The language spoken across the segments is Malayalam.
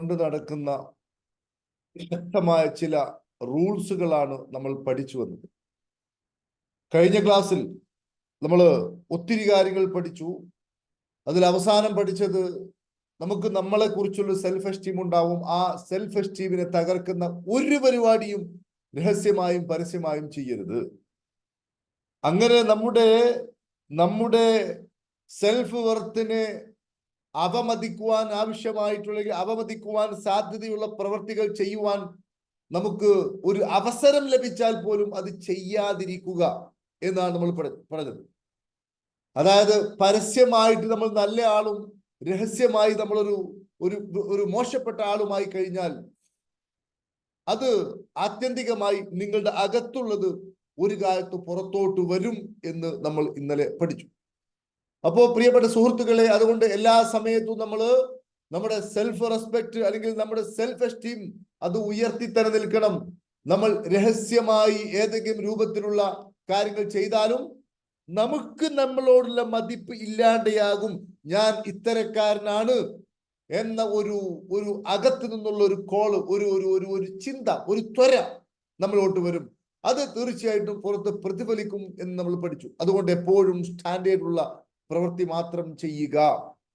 കൊണ്ട് നടക്കുന്ന ശക്തമായ ചില റൂൾസുകളാണ് നമ്മൾ പഠിച്ചു വന്നത്. കഴിഞ്ഞ ക്ലാസ്സിൽ നമ്മൾ ഒത്തിരി കാര്യങ്ങൾ പഠിച്ചു. അതിൽ അവസാനം പഠിച്ചത് നമുക്ക് നമ്മളെ കുറിച്ചുള്ള സെൽഫ് എസ്റ്റീം ഉണ്ടാവും. ആ സെൽഫ് എസ്റ്റീമിനെ തകർക്കുന്ന ഒരു പരിപാടിയും രഹസ്യമായും പരസ്യമായും ചെയ്യരുത്. അങ്ങനെ നമ്മുടെ സെൽഫ് വർത്തിനെ അവമതിക്കുവാൻ ആവശ്യമായിട്ടുള്ള അവമതിക്കുവാൻ സാധ്യതയുള്ള പ്രവർത്തികൾ ചെയ്യുവാൻ നമുക്ക് ഒരു അവസരം ലഭിച്ചാൽ പോലും അത് ചെയ്യാതിരിക്കുക എന്നാണ് നമ്മൾ പറഞ്ഞത്. അതായത് പരസ്യമായിട്ട് നമ്മൾ നല്ല ആളും രഹസ്യമായി നമ്മളൊരു ഒരു മോശപ്പെട്ട ആളുമായി കഴിഞ്ഞാൽ അത് ആത്യന്തികമായി നിങ്ങളുടെ അകത്തുള്ളത് ഒരു കാലത്ത് പുറത്തോട്ട് വരും എന്ന് നമ്മൾ ഇന്നലെ പഠിച്ചു. അപ്പോൾ പ്രിയപ്പെട്ട സുഹൃത്തുക്കളെ, അതുകൊണ്ട് എല്ലാ സമയത്തും നമ്മുടെ സെൽഫ് റെസ്പെക്ട് അല്ലെങ്കിൽ നമ്മുടെ സെൽഫ് എസ്റ്റീം അത് ഉയർത്തി തന്നെ നിൽക്കണം. നമ്മൾ രഹസ്യമായി ഏതെങ്കിലും രൂപത്തിലുള്ള കാര്യങ്ങൾ ചെയ്താലും നമുക്ക് നമ്മളോടുള്ള മതിപ്പ് ഇല്ലാതെയാകും. ഞാൻ ഇത്തരക്കാരനാണ് എന്ന ഒരു അകത്ത് നിന്നുള്ള ഒരു കോള്, ഒരു ചിന്ത, ഒരു ത്വര നമ്മളോട്ട് വരും. അത് തീർച്ചയായിട്ടും പുറത്ത് പ്രതിഫലിക്കും എന്ന് നമ്മൾ പഠിച്ചു. അതുകൊണ്ട് എപ്പോഴും സ്റ്റാൻഡേർഡ് ഉള്ള പ്രവൃത്തി മാത്രം ചെയ്യുക.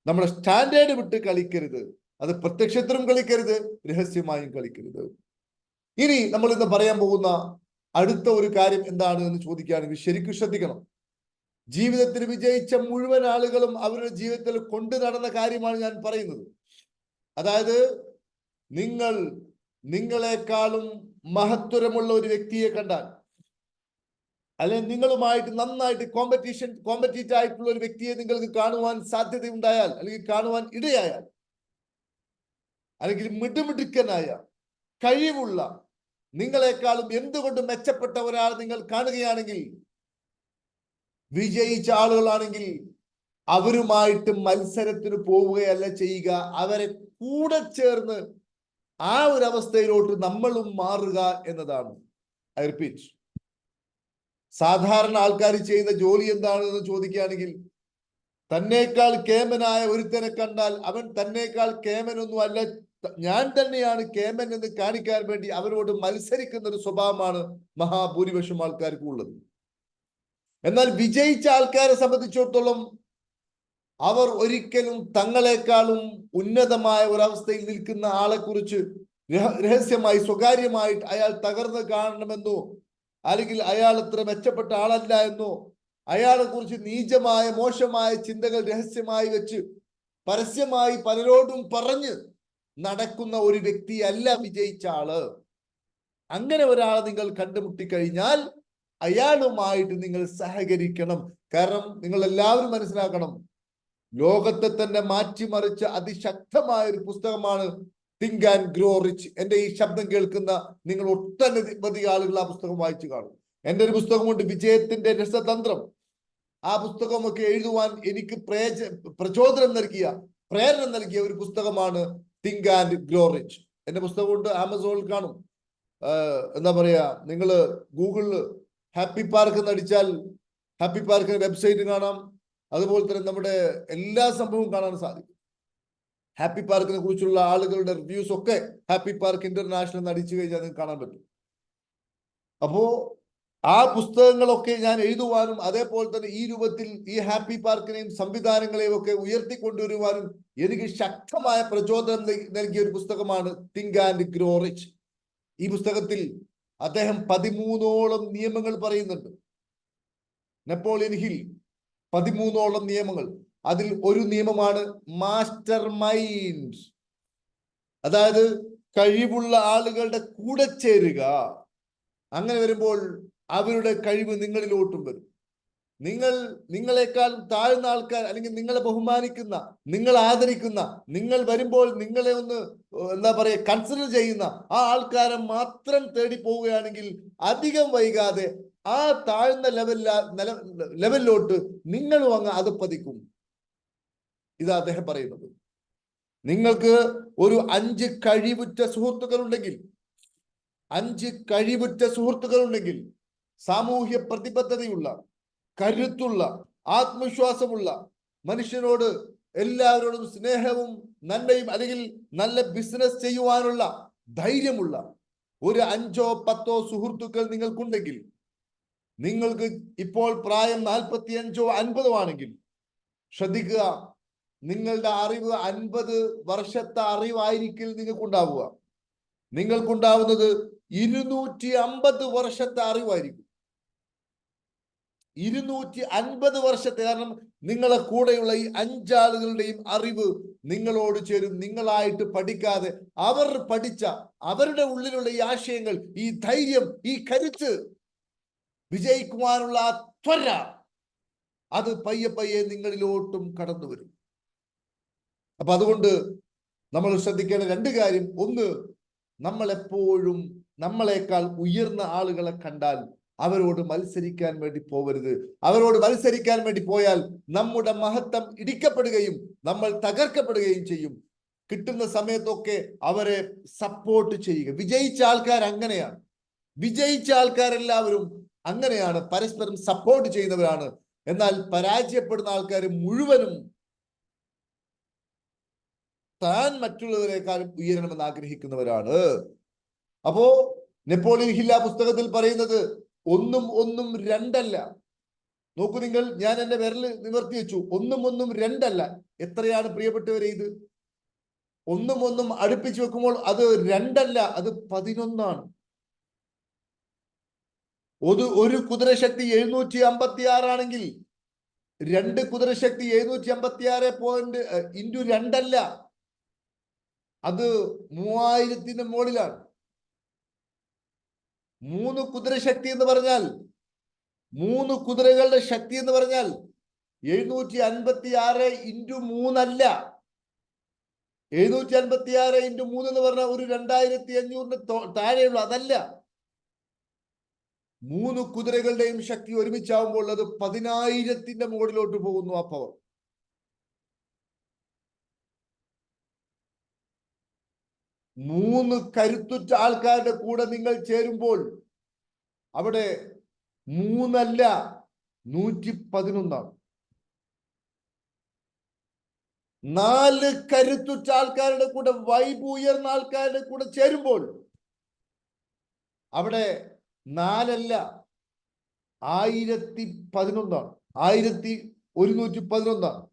നമ്മുടെ സ്റ്റാൻഡേർഡ് വിട്ട് കളിക്കരുത്. അത് പ്രത്യക്ഷത്തിലും കളിക്കരുത്, രഹസ്യമായും കളിക്കരുത്. ഇനി നമ്മൾ ഇന്ന് പറയാൻ പോകുന്ന അടുത്ത ഒരു കാര്യം എന്താണ് എന്ന് ചോദിക്കുകയാണെങ്കിൽ ശരിക്കും ശ്രദ്ധിക്കണം. ജീവിതത്തിൽ വിജയിച്ച മുഴുവൻ ആളുകളും അവരുടെ ജീവിതത്തിൽ കൊണ്ടു നടന്ന കാര്യമാണ് ഞാൻ പറയുന്നത്. അതായത് നിങ്ങളെക്കാളും മഹത്വരമുള്ള ഒരു വ്യക്തിയെ കണ്ടാൽ, അല്ലെങ്കിൽ നിങ്ങളുമായിട്ട് നന്നായിട്ട് കോമ്പറ്റീറ്റ് ആയിട്ടുള്ള ഒരു വ്യക്തിയെ നിങ്ങൾക്ക് കാണുവാൻ സാധ്യതയുണ്ടായാൽ, അല്ലെങ്കിൽ കാണുവാൻ ഇടയായാൽ, അല്ലെങ്കിൽ മിടുമിടുക്കനായ കഴിവുള്ള നിങ്ങളെക്കാളും എന്തുകൊണ്ട് മെച്ചപ്പെട്ട ഒരാൾ നിങ്ങൾ കാണുകയാണെങ്കിൽ, വിജയിച്ച ആളുകളാണെങ്കിൽ അവരുമായിട്ട് മത്സരത്തിന് പോവുകയല്ല ചെയ്യുക, അവരെ കൂടെ ചേർന്ന് ആ ഒരു അവസ്ഥയിലോട്ട് നമ്മളും മാറുക എന്നതാണ്. ഐ റിപ്പീറ്റ്, സാധാരണ ആൾക്കാർ ചെയ്യുന്ന ജോലി എന്താണെന്ന് ചോദിക്കുകയാണെങ്കിൽ, തന്നേക്കാൾ കേമനായ ഒരുത്തനെ കണ്ടാൽ അവൻ തന്നേക്കാൾ കേമനൊന്നും അല്ല, ഞാൻ തന്നെയാണ് കേമൻ എന്ന് കാണിക്കാൻ വേണ്ടി അവരോട് മത്സരിക്കുന്ന ഒരു സ്വഭാവമാണ് മഹാഭൂരിപക്ഷം ആൾക്കാർക്കും ഉള്ളത്. എന്നാൽ വിജയിച്ച ആൾക്കാരെ സംബന്ധിച്ചിടത്തോളം അവർ ഒരിക്കലും തങ്ങളെക്കാളും ഉന്നതമായ ഒരവസ്ഥയിൽ നിൽക്കുന്ന ആളെ കുറിച്ച് രഹസ്യമായി സ്വകാര്യമായിട്ട് അയാൾ തകർന്ന് കാണണമെന്നോ, അല്ലെങ്കിൽ അയാൾ അത്ര മെച്ചപ്പെട്ട ആളല്ല എന്നോ, അയാളെ കുറിച്ച് നീചമായ മോശമായ ചിന്തകൾ രഹസ്യമായി വെച്ച് പരസ്യമായി പലരോടും പറഞ്ഞ് നടക്കുന്ന ഒരു വ്യക്തിയല്ല വിജയിച്ച ആള്. അങ്ങനെ ഒരാളെ നിങ്ങൾ കണ്ടുമുട്ടിക്കഴിഞ്ഞാൽ അയാളുമായിട്ട് നിങ്ങൾ സഹകരിക്കണം. കാരണം നിങ്ങൾ എല്ലാവരും മനസ്സിലാക്കണം, ലോകത്തെ തന്നെ മാറ്റിമറിച്ച അതിശക്തമായ ഒരു പുസ്തകമാണ് തിങ്ക് ആൻഡ് ഗ്രോ റിച്ച്. എന്റെ ഈ ശബ്ദം കേൾക്കുന്ന നിങ്ങൾ ഒട്ടനവധി ആളുകൾ ആ പുസ്തകം വായിച്ചു കാണും. എൻ്റെ ഒരു പുസ്തകമുണ്ട്, വിജയത്തിന്റെ രസതന്ത്രം. ആ പുസ്തകമൊക്കെ എഴുതുവാൻ എനിക്ക് പ്രചോദനം നൽകിയ, പ്രേരണ നൽകിയ ഒരു പുസ്തകമാണ് തിങ്ക് ആൻഡ് ഗ്രോ റിച്ച്. എന്റെ പുസ്തകമുണ്ട്, ആമസോണിൽ കാണും. എന്താ പറയാ, നിങ്ങൾ ഗൂഗിളിൽ ഹാപ്പി പാർക്ക് എന്നടിച്ചാൽ ഹാപ്പി പാർക്കിന്റെ വെബ്സൈറ്റ് കാണാം. അതുപോലെ തന്നെ നമ്മുടെ എല്ലാ സംഭവവും കാണാൻ സാധിക്കും. ഹാപ്പി പാർക്കിനെ കുറിച്ചുള്ള ആളുകളുടെ റിവ്യൂസ് ഒക്കെ ഹാപ്പി പാർക്ക് ഇന്റർനാഷണൽ എന്ന് അടിച്ചു കഴിഞ്ഞാൽ നിങ്ങൾക്ക് കാണാൻ പറ്റും. അപ്പോ ആ പുസ്തകങ്ങളൊക്കെ ഞാൻ എഴുതുവാനും അതേപോലെ തന്നെ ഈ രൂപത്തിൽ ഈ ഹാപ്പി പാർക്കിനെയും സംവിധാനങ്ങളെയും ഒക്കെ ഉയർത്തിക്കൊണ്ടുവരുവാനും എനിക്ക് ശക്തമായ പ്രചോദനം നൽകിയ ഒരു പുസ്തകമാണ് തിങ്ക് ആൻഡ് ഗ്രോ റിച്ച്. ഈ പുസ്തകത്തിൽ അദ്ദേഹം 13ഓളം നിയമങ്ങൾ പറയുന്നുണ്ട്. നെപ്പോളിയൻ ഹിൽ 13ഓളം നിയമങ്ങൾ. അതിൽ ഒരു നിയമമാണ് മാസ്റ്റർ മൈൻഡ്. അതായത് കഴിവുള്ള ആളുകളുടെ കൂടെ ചേരുക. അങ്ങനെ വരുമ്പോൾ അവരുടെ കഴിവ് നിങ്ങളിലോട്ടും വരും. നിങ്ങളെക്കാൾ താഴ്ന്ന ആൾക്കാർ, അല്ലെങ്കിൽ നിങ്ങളെ ബഹുമാനിക്കുന്ന, നിങ്ങൾ ആദരിക്കുന്ന, നിങ്ങൾ വരുമ്പോൾ നിങ്ങളെ ഒന്ന് എന്താ പറയുക കൺസിഡർ ചെയ്യുന്ന ആ ആൾക്കാരെ മാത്രം തേടി പോവുകയാണെങ്കിൽ അധികം വൈകാതെ ആ താഴ്ന്ന ലെവലിലോട്ട് നിങ്ങളും അങ്ങ് അധപ്പതിക്കും. ഇതാ അദ്ദേഹം പറയുന്നത്. നിങ്ങൾക്ക് ഒരു 5 കഴിവുറ്റ സുഹൃത്തുക്കളുണ്ടെങ്കിൽ, സാമൂഹ്യ പ്രതിബദ്ധതയുള്ള, കരുത്തുള്ള, ആത്മവിശ്വാസമുള്ള, മനുഷ്യനോട് എല്ലാവരോടും സ്നേഹവും നന്മയും അല്ലെങ്കിൽ നല്ല ബിസിനസ് ചെയ്യുവാനുള്ള ധൈര്യമുള്ള ഒരു 5-10 സുഹൃത്തുക്കൾ നിങ്ങൾക്കുണ്ടെങ്കിൽ, നിങ്ങൾക്ക് ഇപ്പോൾ പ്രായം 45-50 ആണെങ്കിൽ ശ്രദ്ധിക്കുക, നിങ്ങളുടെ അറിവ് 50 വർഷത്തെ അറിവായിരിക്കും നിങ്ങൾക്കുണ്ടാവുക. നിങ്ങൾക്കുണ്ടാവുന്നത് 250 വർഷത്തെ അറിവായിരിക്കും. 250 വർഷത്തെ. കാരണം നിങ്ങളെ കൂടെയുള്ള ഈ 5 ആളുകളുടെയും അറിവ് നിങ്ങളോട് ചേരും. നിങ്ങളായിട്ട് പഠിക്കാതെ അവർ പഠിച്ച അവരുടെ ഉള്ളിലുള്ള ഈ ആശയങ്ങൾ, ഈ ധൈര്യം, ഈ കരുത്ത്, വിജയിക്കുവാനുള്ള ആ ത്വര, അത് പയ്യെ പയ്യെ നിങ്ങളിലോട്ടും കടന്നു വരും. അപ്പൊ അതുകൊണ്ട് നമ്മൾ ശ്രദ്ധിക്കേണ്ട 2 കാര്യം. ഒന്ന്, നമ്മൾ എപ്പോഴും നമ്മളെക്കാൾ ഉയർന്ന ആളുകളെ കണ്ടാൽ അവരോട് മത്സരിക്കാൻ വേണ്ടി പോകരുത്. അവരോട് മത്സരിക്കാൻ വേണ്ടി പോയാൽ നമ്മുടെ മഹത്വം ഇടിക്കപ്പെടുകയും നമ്മൾ തകർക്കപ്പെടുകയും ചെയ്യും. കിട്ടുന്ന സമയത്തൊക്കെ അവരെ സപ്പോർട്ട് ചെയ്യുക. വിജയിച്ച ആൾക്കാർ അങ്ങനെയാണ്. വിജയിച്ച ആൾക്കാരെല്ലാവരും അങ്ങനെയാണ്, പരസ്പരം സപ്പോർട്ട് ചെയ്യുന്നവരാണ്. എന്നാൽ പരാജയപ്പെടുന്ന ആൾക്കാർ മുഴുവനും താൻ മറ്റുള്ളവരെക്കാളും ഉയരണമെന്ന് ആഗ്രഹിക്കുന്നവരാണ്. അപ്പോ നെപ്പോളിയൻ ഹിൽ ആ പുസ്തകത്തിൽ പറയുന്നത് 1 1 2 അല്ല. നോക്കൂ നിങ്ങൾ, ഞാൻ എന്റെ വിരൽ നിവർത്തി വെച്ചു. 1 1 2 അല്ല. എത്രയാണ് പ്രിയപ്പെട്ടവരെ ഇത്? 1 1 അടുപ്പിച്ച് വെക്കുമ്പോൾ അത് 2 അല്ല, അത് 11 ആണ്. ഒരു കുതിരശക്തി 756 ആണെങ്കിൽ 2 കുതിരശക്തി 756 ഇൻറ്റു 2 അല്ല, അത് 3000-ന് മുകളിലാണ്. 3 കുതിരശക്തി എന്ന് പറഞ്ഞാൽ, 3 കുതിരകളുടെ ശക്തി എന്ന് പറഞ്ഞാൽ 756 ഇൻറ്റു 3 അല്ല. 756 ഇൻറ്റു 3 എന്ന് പറഞ്ഞാൽ ഒരു 2500-ന് താഴെയുള്ളൂ, അതല്ല. 3 കുതിരകളുടെയും ശക്തി ഒരുമിച്ചാവുമ്പോൾ അത് 10,000-ന്റെ മുകളിലോട്ട് പോകുന്നു ആ പവർ. 3 കരുത്തുറ്റ ആൾക്കാരുടെ കൂടെ നിങ്ങൾ ചേരുമ്പോൾ അവിടെ 3 അല്ല, 111 ആണ്. 4 കരുത്തുറ്റ ആൾക്കാരുടെ കൂടെ, വൈബ് ഉയർന്ന ആൾക്കാരുടെ കൂടെ ചേരുമ്പോൾ അവിടെ 4 അല്ല, 1011 ആണ്. 1111 ആണ്.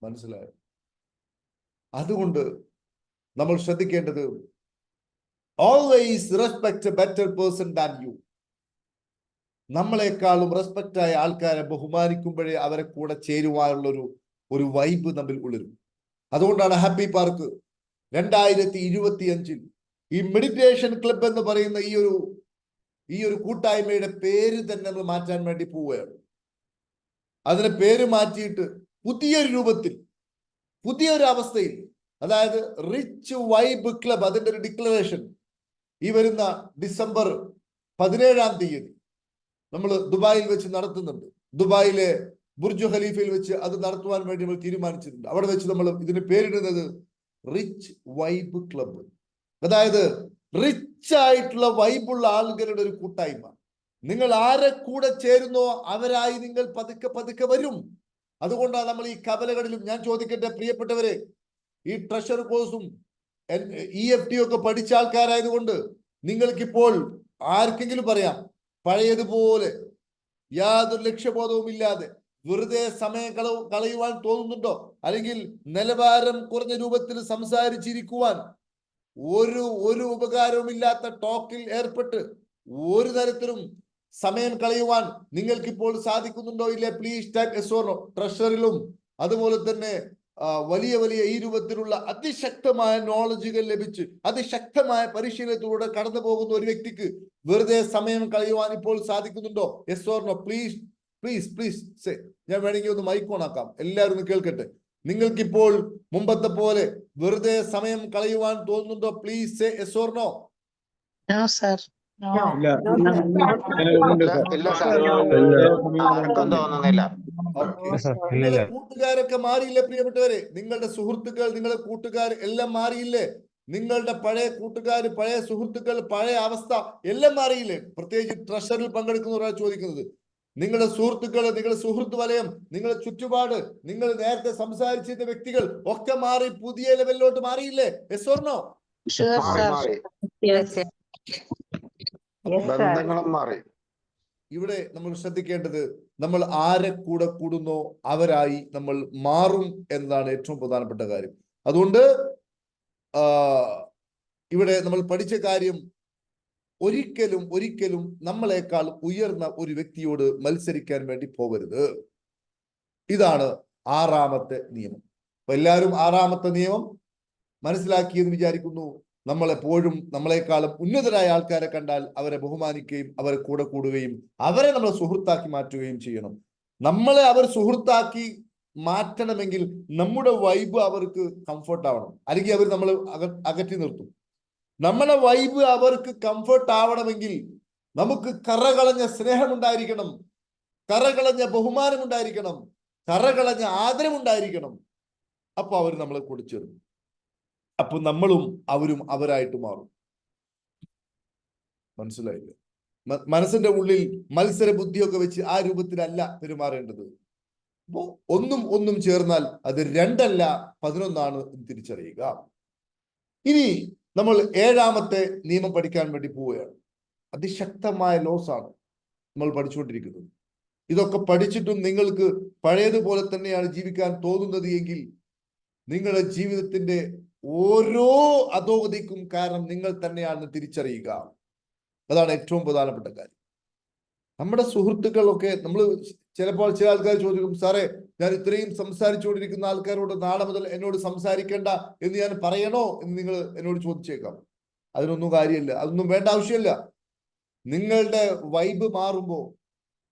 മനസ്സിലായോ? അതുകൊണ്ട് നമ്മൾ ശ്രദ്ധിക്കേണ്ടത്, always respect A better person than you. നമ്മളെക്കാളും റെസ്പെക്റ്റ് ആയ ആൾക്കാരെ ബഹുമാനിക്കുമ്പോഴേ അവരെ കൂടെ ചേരുവാനുള്ള ഒരു വൈബ് നമ്മിൽ ഉള്ളരും. അതുകൊണ്ടാണ് ഹാപ്പി പാർക്ക് 2025 ഈ മെഡിറ്റേഷൻ ക്ലബ് എന്ന് പറയുന്ന ഈ ഒരു കൂട്ടായ്മയുടെ പേര് തന്നെ നമ്മൾ മാറ്റാൻ വേണ്ടി പോവുകയാണ്. അതിനെ പേര് മാറ്റിയിട്ട് പുതിയൊരു രൂപത്തിൽ, പുതിയൊരു അവസ്ഥയിൽ, അതായത് റിച്ച് വൈബ് ക്ലബ്, അതിന്റെ ഒരു ഡിക്ലറേഷൻ ഈ വരുന്ന ഡിസംബർ 17-ാം തീയതി നമ്മൾ ദുബായിൽ വെച്ച് നടത്തുന്നുണ്ട്. ദുബായിലെ ബുർജ് ഖലീഫയിൽ വെച്ച് അത് നടത്തുവാൻ വേണ്ടി നമ്മൾ തീരുമാനിച്ചിട്ടുണ്ട്. അവിടെ വെച്ച് നമ്മൾ ഇതിന് പേരിടുന്നത് റിച്ച് വൈബ് ക്ലബ്. അതായത് റിച്ച് ആയിട്ടുള്ള വൈബുള്ള ആളുകളുടെ ഒരു കൂട്ടായ്മ. നിങ്ങൾ ആരെ കൂടെ ചേരുന്നോ അവരായി നിങ്ങൾ പതുക്കെ പതുക്കെ വരും. അതുകൊണ്ടാണ് നമ്മൾ ഈ കവലകളിലും, ഞാൻ ചോദിക്കട്ടെ പ്രിയപ്പെട്ടവരെ, ഈ ട്രഷർ കോഴ്സും EFT ഒക്കെ പഠിച്ച ആൾക്കാരായതുകൊണ്ട് നിങ്ങൾക്കിപ്പോൾ ആർക്കെങ്കിലും പറയാം, പഴയതുപോലെ യാതൊരു ലക്ഷ്യബോധവും ഇല്ലാതെ വെറുതെ സമയം കളയുവാൻ തോന്നുന്നുണ്ടോ? അല്ലെങ്കിൽ നിലവാരം കുറഞ്ഞ രൂപത്തിൽ സംസാരിച്ചിരിക്കുവാൻ, ഒരു ഉപകാരവുമില്ലാത്ത ടോക്കിൽ ഏർപ്പെട്ട് ഒരു തരത്തിലും സമയം കളയുവാൻ നിങ്ങൾക്കിപ്പോൾ സാധിക്കുന്നുണ്ടോ? ഇല്ലേ? Please type yes or no. ട്രഷറിലും അതുപോലെ തന്നെ വലിയ വലിയ ഈ രൂപത്തിലുള്ള അതിശക്തമായ നോളജുകൾ ലഭിച്ച് അതിശക്തമായ പരിശീലനത്തിലൂടെ കടന്നു പോകുന്ന ഒരു വ്യക്തിക്ക് വെറുതെ സമയം കളയുവാൻ ഇപ്പോൾ സാധിക്കുന്നുണ്ടോ? Yes or no. Please please please say. ഞാൻ വേണമെങ്കിൽ ഒന്ന് മൈക്ക് ഓൺ ആക്കാം, എല്ലാവരും ഒന്ന് കേൾക്കട്ടെ. നിങ്ങൾക്കിപ്പോൾ മുമ്പത്തെ പോലെ വെറുതെ സമയം കളയുവാൻ തോന്നുന്നുണ്ടോ? Please say yes or no. നിങ്ങളുടെ കൂട്ടുകാരൊക്കെ മാറിയില്ലേ പ്രിയപ്പെട്ടവരെ? നിങ്ങളുടെ സുഹൃത്തുക്കൾ, നിങ്ങളുടെ കൂട്ടുകാർ എല്ലാം മാറിയില്ലേ? നിങ്ങളുടെ പഴയ കൂട്ടുകാർ, പഴയ സുഹൃത്തുക്കൾ, പഴയ അവസ്ഥ എല്ലാം മാറിയില്ലേ? പ്രത്യേകിച്ച് ട്രഷറിൽ പങ്കെടുക്കുന്ന ഒരാൾ ചോദിക്കുന്നത്, നിങ്ങളുടെ സുഹൃത്തുക്കള്, നിങ്ങളുടെ സുഹൃത്ത് വലയം, നിങ്ങളുടെ ചുറ്റുപാട്, നിങ്ങൾ നേരത്തെ സംസാരിച്ചിരുന്ന വ്യക്തികൾ ഒക്കെ മാറി പുതിയ ലെവലിലോട്ട് മാറിയില്ലേ? Yes or no? ബന്ധങ്ങളും മാറി. ഇവിടെ നമ്മൾ ശ്രദ്ധിക്കേണ്ടത്, നമ്മൾ ആരെ കൂടെ കൂടുന്നോ അവരായി നമ്മൾ മാറും എന്നതാണ് ഏറ്റവും പ്രധാനപ്പെട്ട കാര്യം. അതുകൊണ്ട് ഇവിടെ നമ്മൾ പഠിച്ച കാര്യം, ഒരിക്കലും നമ്മളെക്കാൾ ഉയർന്ന ഒരു വ്യക്തിയോട് മത്സരിക്കാൻ വേണ്ടി പോകരുത്. ഇതാണ് ആറാമത്തെ നിയമം. അപ്പൊ എല്ലാവരും ആറാമത്തെ നിയമം മനസ്സിലാക്കിയെന്ന് വിചാരിക്കുന്നു. നമ്മളെപ്പോഴും നമ്മളെക്കാളും ഉന്നതരായ ആൾക്കാരെ കണ്ടാൽ അവരെ ബഹുമാനിക്കുകയും അവരെ കൂടെ കൂടുകയും അവരെ നമ്മൾ സുഹൃത്താക്കി മാറ്റുകയും ചെയ്യണം. നമ്മളെ അവർ സുഹൃത്താക്കി മാറ്റണമെങ്കിൽ നമ്മുടെ വൈബ് അവർക്ക് കംഫർട്ട് ആവണം, അല്ലെങ്കിൽ അവർ നമ്മൾ അകറ്റി നിർത്തും. നമ്മുടെ വൈബ് അവർക്ക് കംഫർട്ട് ആവണമെങ്കിൽ നമുക്ക് കറകളഞ്ഞ സ്നേഹമുണ്ടായിരിക്കണം, കറകളഞ്ഞ ബഹുമാനമുണ്ടായിരിക്കണം, കറകളഞ്ഞ ആദരവുണ്ടായിരിക്കണം. അപ്പൊ അവർ നമ്മളെ കൂടെ ചേർന്നു. അപ്പൊ നമ്മളും അവരും അവരായിട്ട് മാറും. മനസ്സിലായില്ലേ? മനസ്സിന്റെ ഉള്ളിൽ മത്സര ബുദ്ധിയൊക്കെ വെച്ച് ആ രൂപത്തിലല്ല പെരുമാറേണ്ടത്. അപ്പോ ഒന്നും ചേർന്നാൽ അത് 2 അല്ല 11 തിരിച്ചറിയുക. ഇനി നമ്മൾ 7ാമത്തെ നിയമം പഠിക്കാൻ വേണ്ടി പോവുകയാണ്. അതിശക്തമായ ലോസ് ആണ് നമ്മൾ പഠിച്ചുകൊണ്ടിരിക്കുന്നത്. ഇതൊക്കെ പഠിച്ചിട്ടും നിങ്ങൾക്ക് പഴയതുപോലെ തന്നെയാണ് ജീവിക്കാൻ തോന്നുന്നത് എങ്കിൽ നിങ്ങളുടെ ജീവിതത്തിന്റെ ഓരോ അധോഗതിക്കും കാരണം നിങ്ങൾ തന്നെയാണെന്ന് തിരിച്ചറിയുക. അതാണ് ഏറ്റവും പ്രധാനപ്പെട്ട കാര്യം. നമ്മുടെ സുഹൃത്തുക്കളൊക്കെ നമ്മൾ ചിലപ്പോൾ ചില ആൾക്കാർ ചോദിക്കും, സാറേ ഞാൻ ഇത്രയും സംസാരിച്ചുകൊണ്ടിരിക്കുന്ന ആൾക്കാരോട് നാളെ മുതൽ എന്നോട് സംസാരിക്കേണ്ട എന്ന് ഞാൻ പറയണോ എന്ന് നിങ്ങൾ എന്നോട് ചോദിച്ചേക്കാം. അതിനൊന്നും കാര്യമില്ല, അതൊന്നും വേണ്ട ആവശ്യമില്ല. നിങ്ങളുടെ വൈബ് മാറുമ്പോ,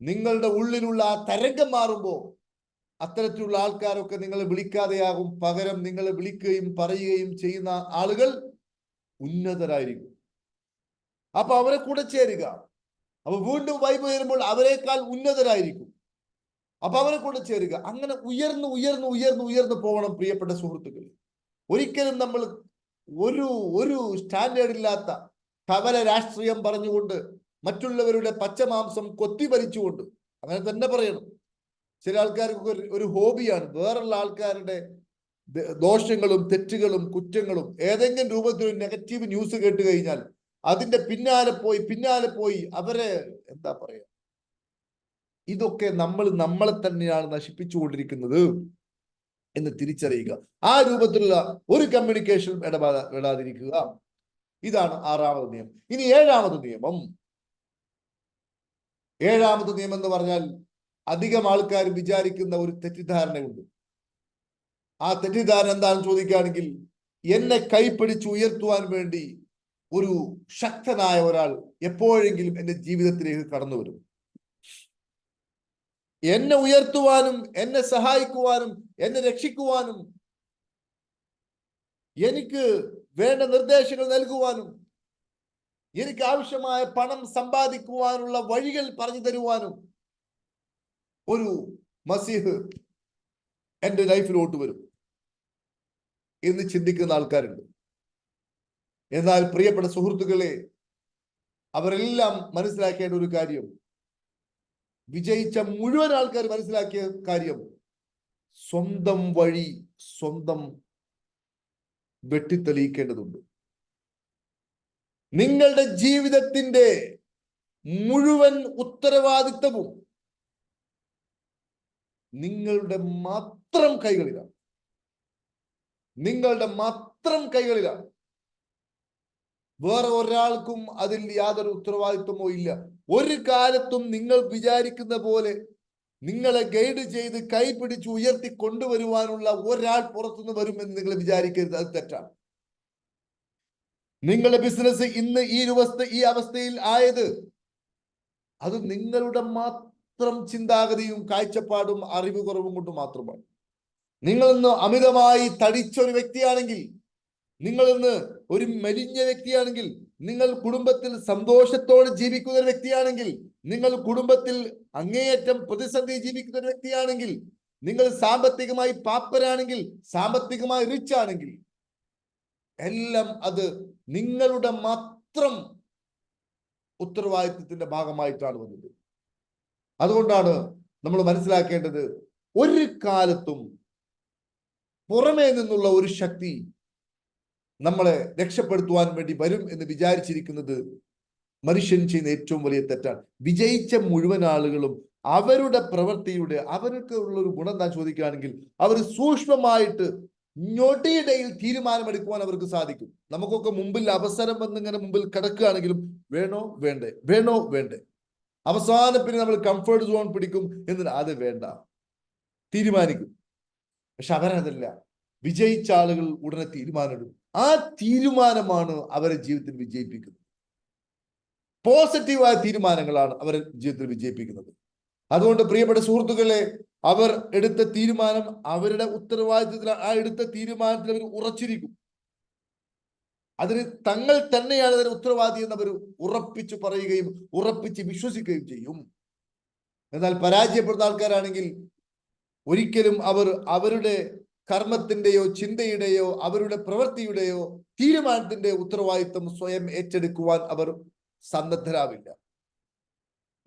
നിങ്ങളുടെ ഉള്ളിലുള്ള ആ തരംഗം മാറുമ്പോ അത്തരത്തിലുള്ള ആൾക്കാരൊക്കെ നിങ്ങളെ വിളിക്കാതെയാകും. പകരം നിങ്ങളെ വിളിക്കുകയും പറയുകയും ചെയ്യുന്ന ആളുകൾ ഉന്നതരായിരിക്കും. അപ്പൊ അവരെ കൂടെ ചേരുക. അപ്പൊ വീണ്ടും വൈബ് വരുമ്പോൾ അവരെക്കാൾ ഉന്നതരായിരിക്കും. അപ്പൊ അവരെ കൂടെ ചേരുക. അങ്ങനെ ഉയർന്നു പോകണം പ്രിയപ്പെട്ട സുഹൃത്തുക്കൾ. ഒരിക്കലും നമ്മൾ ഒരു സ്റ്റാൻഡേർഡ് ഇല്ലാത്ത കവല രാഷ്ട്രീയം പറഞ്ഞുകൊണ്ട് മറ്റുള്ളവരുടെ പച്ചമാംസം കൊത്തിവലിച്ചുകൊണ്ട്, അങ്ങനെ തന്നെ പറയണം. ചില ആൾക്കാർക്ക് ഒരു ഹോബിയാണ് വേറുള്ള ആൾക്കാരുടെ ദോഷങ്ങളും തെറ്റുകളും കുറ്റങ്ങളും ഏതെങ്കിലും രൂപത്തിൽ ഒരു നെഗറ്റീവ് ന്യൂസ് കേട്ട് കഴിഞ്ഞാൽ അതിന്റെ പിന്നാലെ പോയി അവരെ എന്താ പറയാ, ഇതൊക്കെ നമ്മളെ തന്നെയാണ് നശിപ്പിച്ചുകൊണ്ടിരിക്കുന്നത് എന്ന് തിരിച്ചറിയുക. ആ രൂപത്തിലുള്ള ഒരു കമ്മ്യൂണിക്കേഷൻ ഇടപെടാതിരിക്കുക. ഇതാണ് 6ാമത് നിയമം. ഇനി 7ാമത് നിയമം. 7ാമത് നിയമം എന്ന് പറഞ്ഞാൽ അധികം ആൾക്കാർ വിചാരിക്കുന്ന ഒരു തെറ്റിദ്ധാരണയുണ്ട്. ആ തെറ്റിദ്ധാരണ എന്താണെന്ന് ചോദിക്കുകയാണെങ്കിൽ, എന്നെ കൈപ്പിടിച്ച് ഉയർത്തുവാൻ വേണ്ടി ഒരു ശക്തനായ ഒരാൾ എപ്പോഴെങ്കിലും എന്റെ ജീവിതത്തിലേക്ക് കടന്നു വരും. എന്നെ ഉയർത്തുവാനും എന്നെ സഹായിക്കുവാനും എന്നെ രക്ഷിക്കുവാനും എനിക്ക് വേണ്ട നിർദ്ദേശങ്ങൾ നൽകുവാനും എനിക്ക് ആവശ്യമായ പണം സമ്പാദിക്കുവാനുള്ള വഴികൾ പറഞ്ഞു തരുവാനും ഒരു മസീഹ് എന്റെ ലൈഫിലോട്ട് വരും എന്ന് ചിന്തിക്കുന്ന ആൾക്കാരുണ്ട്. എന്നാൽ പ്രിയപ്പെട്ട സുഹൃത്തുക്കളെ, അവരെല്ലാം മനസ്സിലാക്കേണ്ട ഒരു കാര്യം, വിജയിച്ച മുഴുവൻ ആൾക്കാർ മനസ്സിലാക്കിയ കാര്യം, സ്വന്തം വഴി സ്വന്തം വെട്ടിത്തെളിയിക്കേണ്ടതുണ്ട്. നിങ്ങളുടെ ജീവിതത്തിന്റെ മുഴുവൻ ഉത്തരവാദിത്തവും നിങ്ങളുടെ മാത്രം കൈകളിലാണ്. നിങ്ങളുടെ മാത്രം കൈകളിലാണ്. വേറെ ഒരാൾക്കും അതിൽ യാതൊരു ഉത്തരവാദിത്വമോ ഇല്ല. ഒരു കാലത്തും നിങ്ങൾ വിചാരിക്കുന്ന പോലെ നിങ്ങളെ ഗൈഡ് ചെയ്ത് കൈ പിടിച്ച് ഉയർത്തി കൊണ്ടുവരുവാനുള്ള ഒരാൾ പുറത്തുനിന്ന് വരുമെന്ന് നിങ്ങൾ വിചാരിക്കരുത്. അത് തെറ്റാണ്. നിങ്ങളുടെ ബിസിനസ് ഇന്ന് ഈ അവസ്ഥയിൽ ആയത് അത് നിങ്ങളുടെ മാത്രം ചിന്താഗതിയും കാഴ്ചപ്പാടും അറിവ് കുറവും കൊണ്ട് മാത്രമാണ്. നിങ്ങൾ ഇന്ന് അമിതമായി തടിച്ച ഒരു വ്യക്തിയാണെങ്കിൽ, നിങ്ങൾ ഇന്ന് ഒരു മെലിഞ്ഞ വ്യക്തിയാണെങ്കിൽ, നിങ്ങൾ കുടുംബത്തിൽ സന്തോഷത്തോടെ ജീവിക്കുന്ന ഒരു വ്യക്തിയാണെങ്കിൽ, നിങ്ങൾ കുടുംബത്തിൽ അങ്ങേയറ്റം പ്രതിസന്ധി ജീവിക്കുന്ന ഒരു വ്യക്തിയാണെങ്കിൽ, നിങ്ങൾ സാമ്പത്തികമായി പാപ്പരാണെങ്കിൽ, സാമ്പത്തികമായി റിച്ച് ആണെങ്കിൽ, എല്ലാം അത് നിങ്ങളുടെ മാത്രം ഉത്തരവാദിത്വത്തിന്റെ ഭാഗമായിട്ടാണ് വന്നത്. അതുകൊണ്ടാണ് നമ്മൾ മനസ്സിലാക്കേണ്ടത്, ഒരു കാലത്തും പുറമേ നിന്നുള്ള ഒരു ശക്തി നമ്മളെ രക്ഷപ്പെടുത്തുവാൻ വേണ്ടി വരും എന്ന് വിചാരിച്ചിരിക്കുന്നത് മനുഷ്യൻ ചെയ്യുന്ന ഏറ്റവും വലിയ തെറ്റാണ്. വിജയിച്ച മുഴുവൻ ആളുകളും അവരുടെ പ്രവൃത്തിയുടെ അവർക്ക് ഉള്ള ഒരു ഗുണം എന്താ ചോദിക്കുകയാണെങ്കിൽ, അവർ സൂക്ഷ്മമായിട്ട് ഞൊടിയിടയിൽ തീരുമാനമെടുക്കുവാൻ അവർക്ക് സാധിക്കും. നമുക്കൊക്കെ മുമ്പിൽ അവസരം വന്നിങ്ങനെ മുമ്പിൽ കിടക്കുകയാണെങ്കിലും വേണോ വേണ്ടേ, വേണോ വേണ്ടേ, അവസാനം പിന്നെ നമ്മൾ കംഫർട്ട് സോൺ പിടിക്കും, എന്നിട്ട് അത് വേണ്ട തീരുമാനിക്കും. പക്ഷെ അവരതല്ല. വിജയിച്ച ആളുകൾ ഉടനെ തീരുമാനമെടുക്കും. ആ തീരുമാനമാണ് അവരെ ജീവിതത്തിൽ വിജയിപ്പിക്കുന്നത്. പോസിറ്റീവായ തീരുമാനങ്ങളാണ് അവരെ ജീവിതത്തിൽ വിജയിപ്പിക്കുന്നത്. അതുകൊണ്ട് പ്രിയപ്പെട്ട സുഹൃത്തുക്കളെ, അവർ എടുത്ത തീരുമാനം അവരുടെ ഉത്തരവാദിത്വത്തിൽ, ആ എടുത്ത തീരുമാനത്തിൽ അവർ ഉറച്ചിരിക്കും. അതിന് തങ്ങൾ തന്നെയാണ് അതിന് ഉത്തരവാദി എന്ന് അവർ ഉറപ്പിച്ചു പറയുകയും ഉറപ്പിച്ച് വിശ്വസിക്കുകയും ചെയ്യും. എന്നാൽ പരാജയപ്പെടുന്ന ആൾക്കാരാണെങ്കിൽ ഒരിക്കലും അവർ അവരുടെ കർമ്മത്തിന്റെയോ ചിന്തയുടെയോ അവരുടെ പ്രവൃത്തിയുടെയോ തീരുമാനത്തിന്റെ ഉത്തരവാദിത്വം സ്വയം ഏറ്റെടുക്കുവാൻ അവർ സന്നദ്ധരാവില്ല.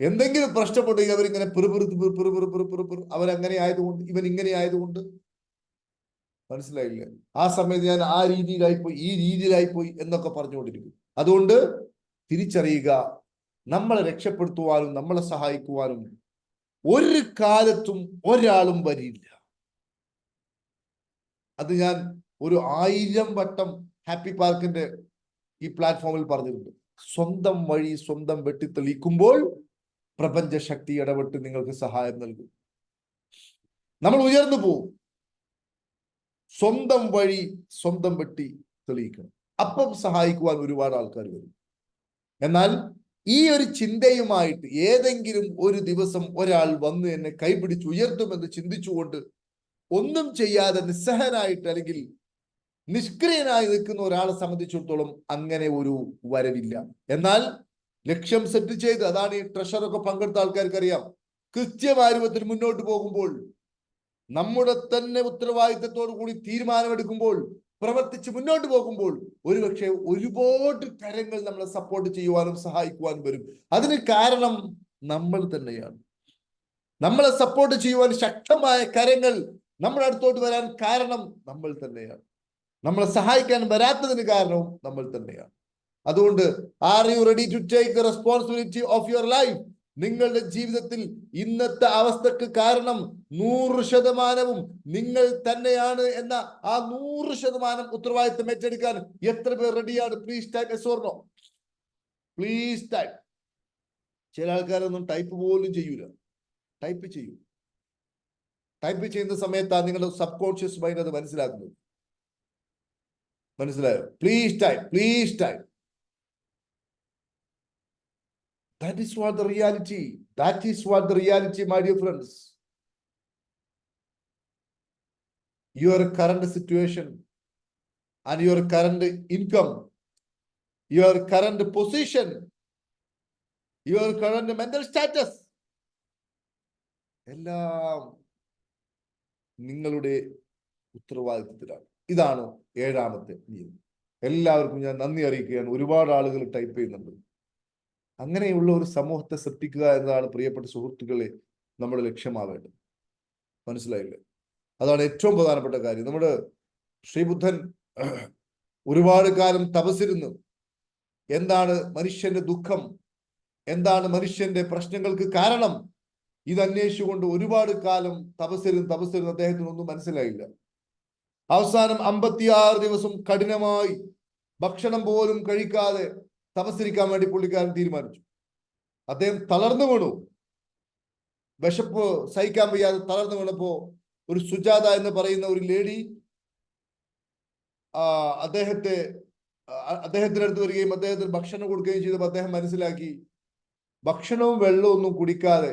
എന്തെങ്കിലും പ്രശ്നമുണ്ടെങ്കിൽ അവരിങ്ങനെ അവരങ്ങനെ ആയതുകൊണ്ട്, ഇവൻ ഇങ്ങനെ ആയതുകൊണ്ട്, മനസ്സിലായില്ല, ആ സമയത്ത് ഞാൻ ആ രീതിയിലായിപ്പോയി, ഈ രീതിയിലായിപ്പോയി എന്നൊക്കെ പറഞ്ഞുകൊണ്ടിരിക്കും. അതുകൊണ്ട് തിരിച്ചറിയുക, നമ്മളെ രക്ഷപ്പെടുത്തുവാനും നമ്മളെ സഹായിക്കുവാനും ഒരു കാലത്തും ഒരാളും വരില്ല. അത് ഞാൻ ഒരു 1000 വട്ടം ഹാപ്പി പാർക്കിന്റെ ഈ പ്ലാറ്റ്ഫോമിൽ പറഞ്ഞിട്ടുണ്ട്. സ്വന്തം വഴി സ്വന്തം വെട്ടിത്തെളിക്കുമ്പോൾ പ്രപഞ്ച ശക്തി ഇടപെട്ട് നിങ്ങൾക്ക് സഹായം നൽകും. നമ്മൾ ഉയർന്നു പോകും. സ്വന്തം വഴി സ്വന്തം വെട്ടി തെളിയിക്കണം. അപ്പം സഹായിക്കുവാൻ ഒരുപാട് ആൾക്കാർ വരും. എന്നാൽ ഈ ഒരു ചിന്തയുമായിട്ട് ഏതെങ്കിലും ഒരു ദിവസം ഒരാൾ വന്ന് എന്നെ കൈപിടിച്ച് ഉയർത്തുമെന്ന് ചിന്തിച്ചുകൊണ്ട് ഒന്നും ചെയ്യാതെ നിസ്സഹനായിട്ട് അല്ലെങ്കിൽ നിഷ്ക്രിയനായി നിൽക്കുന്ന ഒരാളെ സംബന്ധിച്ചിടത്തോളം അങ്ങനെ ഒരു വരവില്ല. എന്നാൽ ലക്ഷ്യം സെറ്റ് ചെയ്ത്, അതാണ് ഈ ട്രഷറൊക്കെ പങ്കെടുത്ത ആൾക്കാർക്ക് അറിയാം, കൃത്യമായ രൂപത്തിൽ മുന്നോട്ട് പോകുമ്പോൾ, നമ്മുടെ തന്നെ ഉത്തരവാദിത്തത്തോടു കൂടി തീരുമാനമെടുക്കുമ്പോൾ, പ്രവർത്തിച്ച് മുന്നോട്ട് പോകുമ്പോൾ ഒരുപക്ഷെ ഒരുപാട് കരങ്ങൾ നമ്മളെ സപ്പോർട്ട് ചെയ്യുവാനും സഹായിക്കുവാനും വരും. അതിന് കാരണം നമ്മൾ തന്നെയാണ്. നമ്മളെ സപ്പോർട്ട് ചെയ്യുവാൻ ശക്തമായ കരങ്ങൾ നമ്മുടെ അടുത്തോട്ട് വരാൻ കാരണം നമ്മൾ തന്നെയാണ്. നമ്മളെ സഹായിക്കാൻ വരാത്തതിന് കാരണവും നമ്മൾ തന്നെയാണ്. അതുകൊണ്ട് are you ready to take the responsibility of your life? നിങ്ങളുടെ ജീവിതത്തിൽ ഇന്നത്തെ അവസ്ഥക്ക് കാരണം 100% നിങ്ങൾ തന്നെയാണ് എന്ന ആ 100% ഉത്തരവാദിത്തം ഏറ്റെടുക്കാൻ എത്ര പേർ റെഡിയാണ്? Please type yes or no. Please type. ചില ആൾക്കാരൊന്നും ടൈപ്പ് പോലും ചെയ്യൂല. ടൈപ്പ് ചെയ്യൂ. ടൈപ്പ് ചെയ്യുന്ന സമയത്താണ് നിങ്ങളുടെ സബ് കോൺഷ്യസ് മൈൻഡ് അത് മനസ്സിലാക്കുന്നത്. മനസ്സിലായോ? Please type, please type. That is what the reality. That is what the reality, my dear friends. Your current situation and your current income, your current position, your current mental status, എല്ലാം നിങ്ങളുടെ ഉത്തരവാദിത്വത്തിലാണ്. ഇതാണ് 7ാമത്തെ നിയമം. എല്ലാവർക്കും ഞാൻ നന്ദി അറിയിക്കുകയാണ്. ഒരുപാട് ആളുകൾ ടൈപ്പ് ചെയ്യുന്നുണ്ട്. അങ്ങനെയുള്ള ഒരു സമൂഹത്തെ സൃഷ്ടിക്കുക എന്നതാണ് പ്രിയപ്പെട്ട സുഹൃത്തുക്കളെ നമ്മുടെ ലക്ഷ്യമാവേണ്ടത്. മനസ്സിലായില്ലേ? അതാണ് ഏറ്റവും പ്രധാനപ്പെട്ട കാര്യം. നമ്മുടെ ശ്രീബുദ്ധൻ ഒരുപാട് കാലം തപസ്സിരുന്നു. എന്താണ് മനുഷ്യന്റെ ദുഃഖം, എന്താണ് മനുഷ്യന്റെ പ്രശ്നങ്ങൾക്ക് കാരണം, ഇത് അന്വേഷിച്ചുകൊണ്ട് ഒരുപാട് കാലം തപസ്സിരുന്ന് അദ്ദേഹത്തിന് ഒന്നും മനസ്സിലായില്ല. അവസാനം 56 ദിവസം കഠിനമായി ഭക്ഷണം പോലും കഴിക്കാതെ തപസ്സിരിക്കാൻ വേണ്ടി പുള്ളിക്കാരൻ തീരുമാനിച്ചു. അദ്ദേഹം തളർന്നു വീണു. വിശപ്പ് സഹിക്കാൻ വയ്യാതെ തളർന്നു വീണപ്പോ ഒരു സുജാത എന്ന് പറയുന്ന ഒരു ലേഡി അദ്ദേഹത്തിന്റെ അടുത്ത് വരികയും അദ്ദേഹത്തിന് ഭക്ഷണം കൊടുക്കുകയും ചെയ്തപ്പോൾ അദ്ദേഹം മനസ്സിലാക്കി, ഭക്ഷണവും വെള്ളവും ഒന്നും കുടിക്കാതെ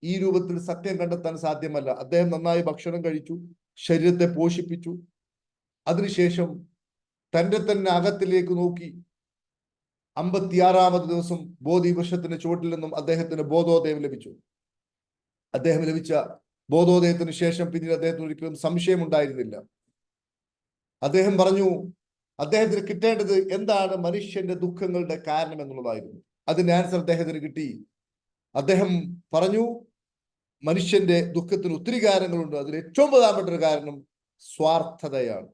ഈ രൂപത്തിൽ സത്യം കണ്ടെത്താൻ സാധ്യമല്ല. അദ്ദേഹം നന്നായി ഭക്ഷണം കഴിച്ചു, ശരീരത്തെ പോഷിപ്പിച്ചു. അതിനുശേഷം തന്റെ തന്നെ അകത്തിലേക്ക് നോക്കി 56ാമത്തെ ദിവസം ബോധി വൃക്ഷത്തിന്റെ ചുവട്ടിൽ നിന്നും അദ്ദേഹത്തിന് ബോധോദയം ലഭിച്ചു. അദ്ദേഹം ലഭിച്ച ബോധോദയത്തിന് ശേഷം പിന്നീട് അദ്ദേഹത്തിന് ഒരിക്കലും സംശയം ഉണ്ടായിരുന്നില്ല. അദ്ദേഹം പറഞ്ഞു, അദ്ദേഹത്തിന് കിട്ടേണ്ടത് എന്താണ് മനുഷ്യന്റെ ദുഃഖങ്ങളുടെ കാരണം എന്നുള്ളതായിരുന്നു. അതിന്റെ ആൻസർ അദ്ദേഹത്തിന് കിട്ടി. അദ്ദേഹം പറഞ്ഞു, മനുഷ്യന്റെ ദുഃഖത്തിന് ഒത്തിരി കാരണങ്ങളുണ്ട്, അതിൽ ഏറ്റവും പ്രധാനപ്പെട്ട ഒരു കാരണം സ്വാർത്ഥതയാണ്.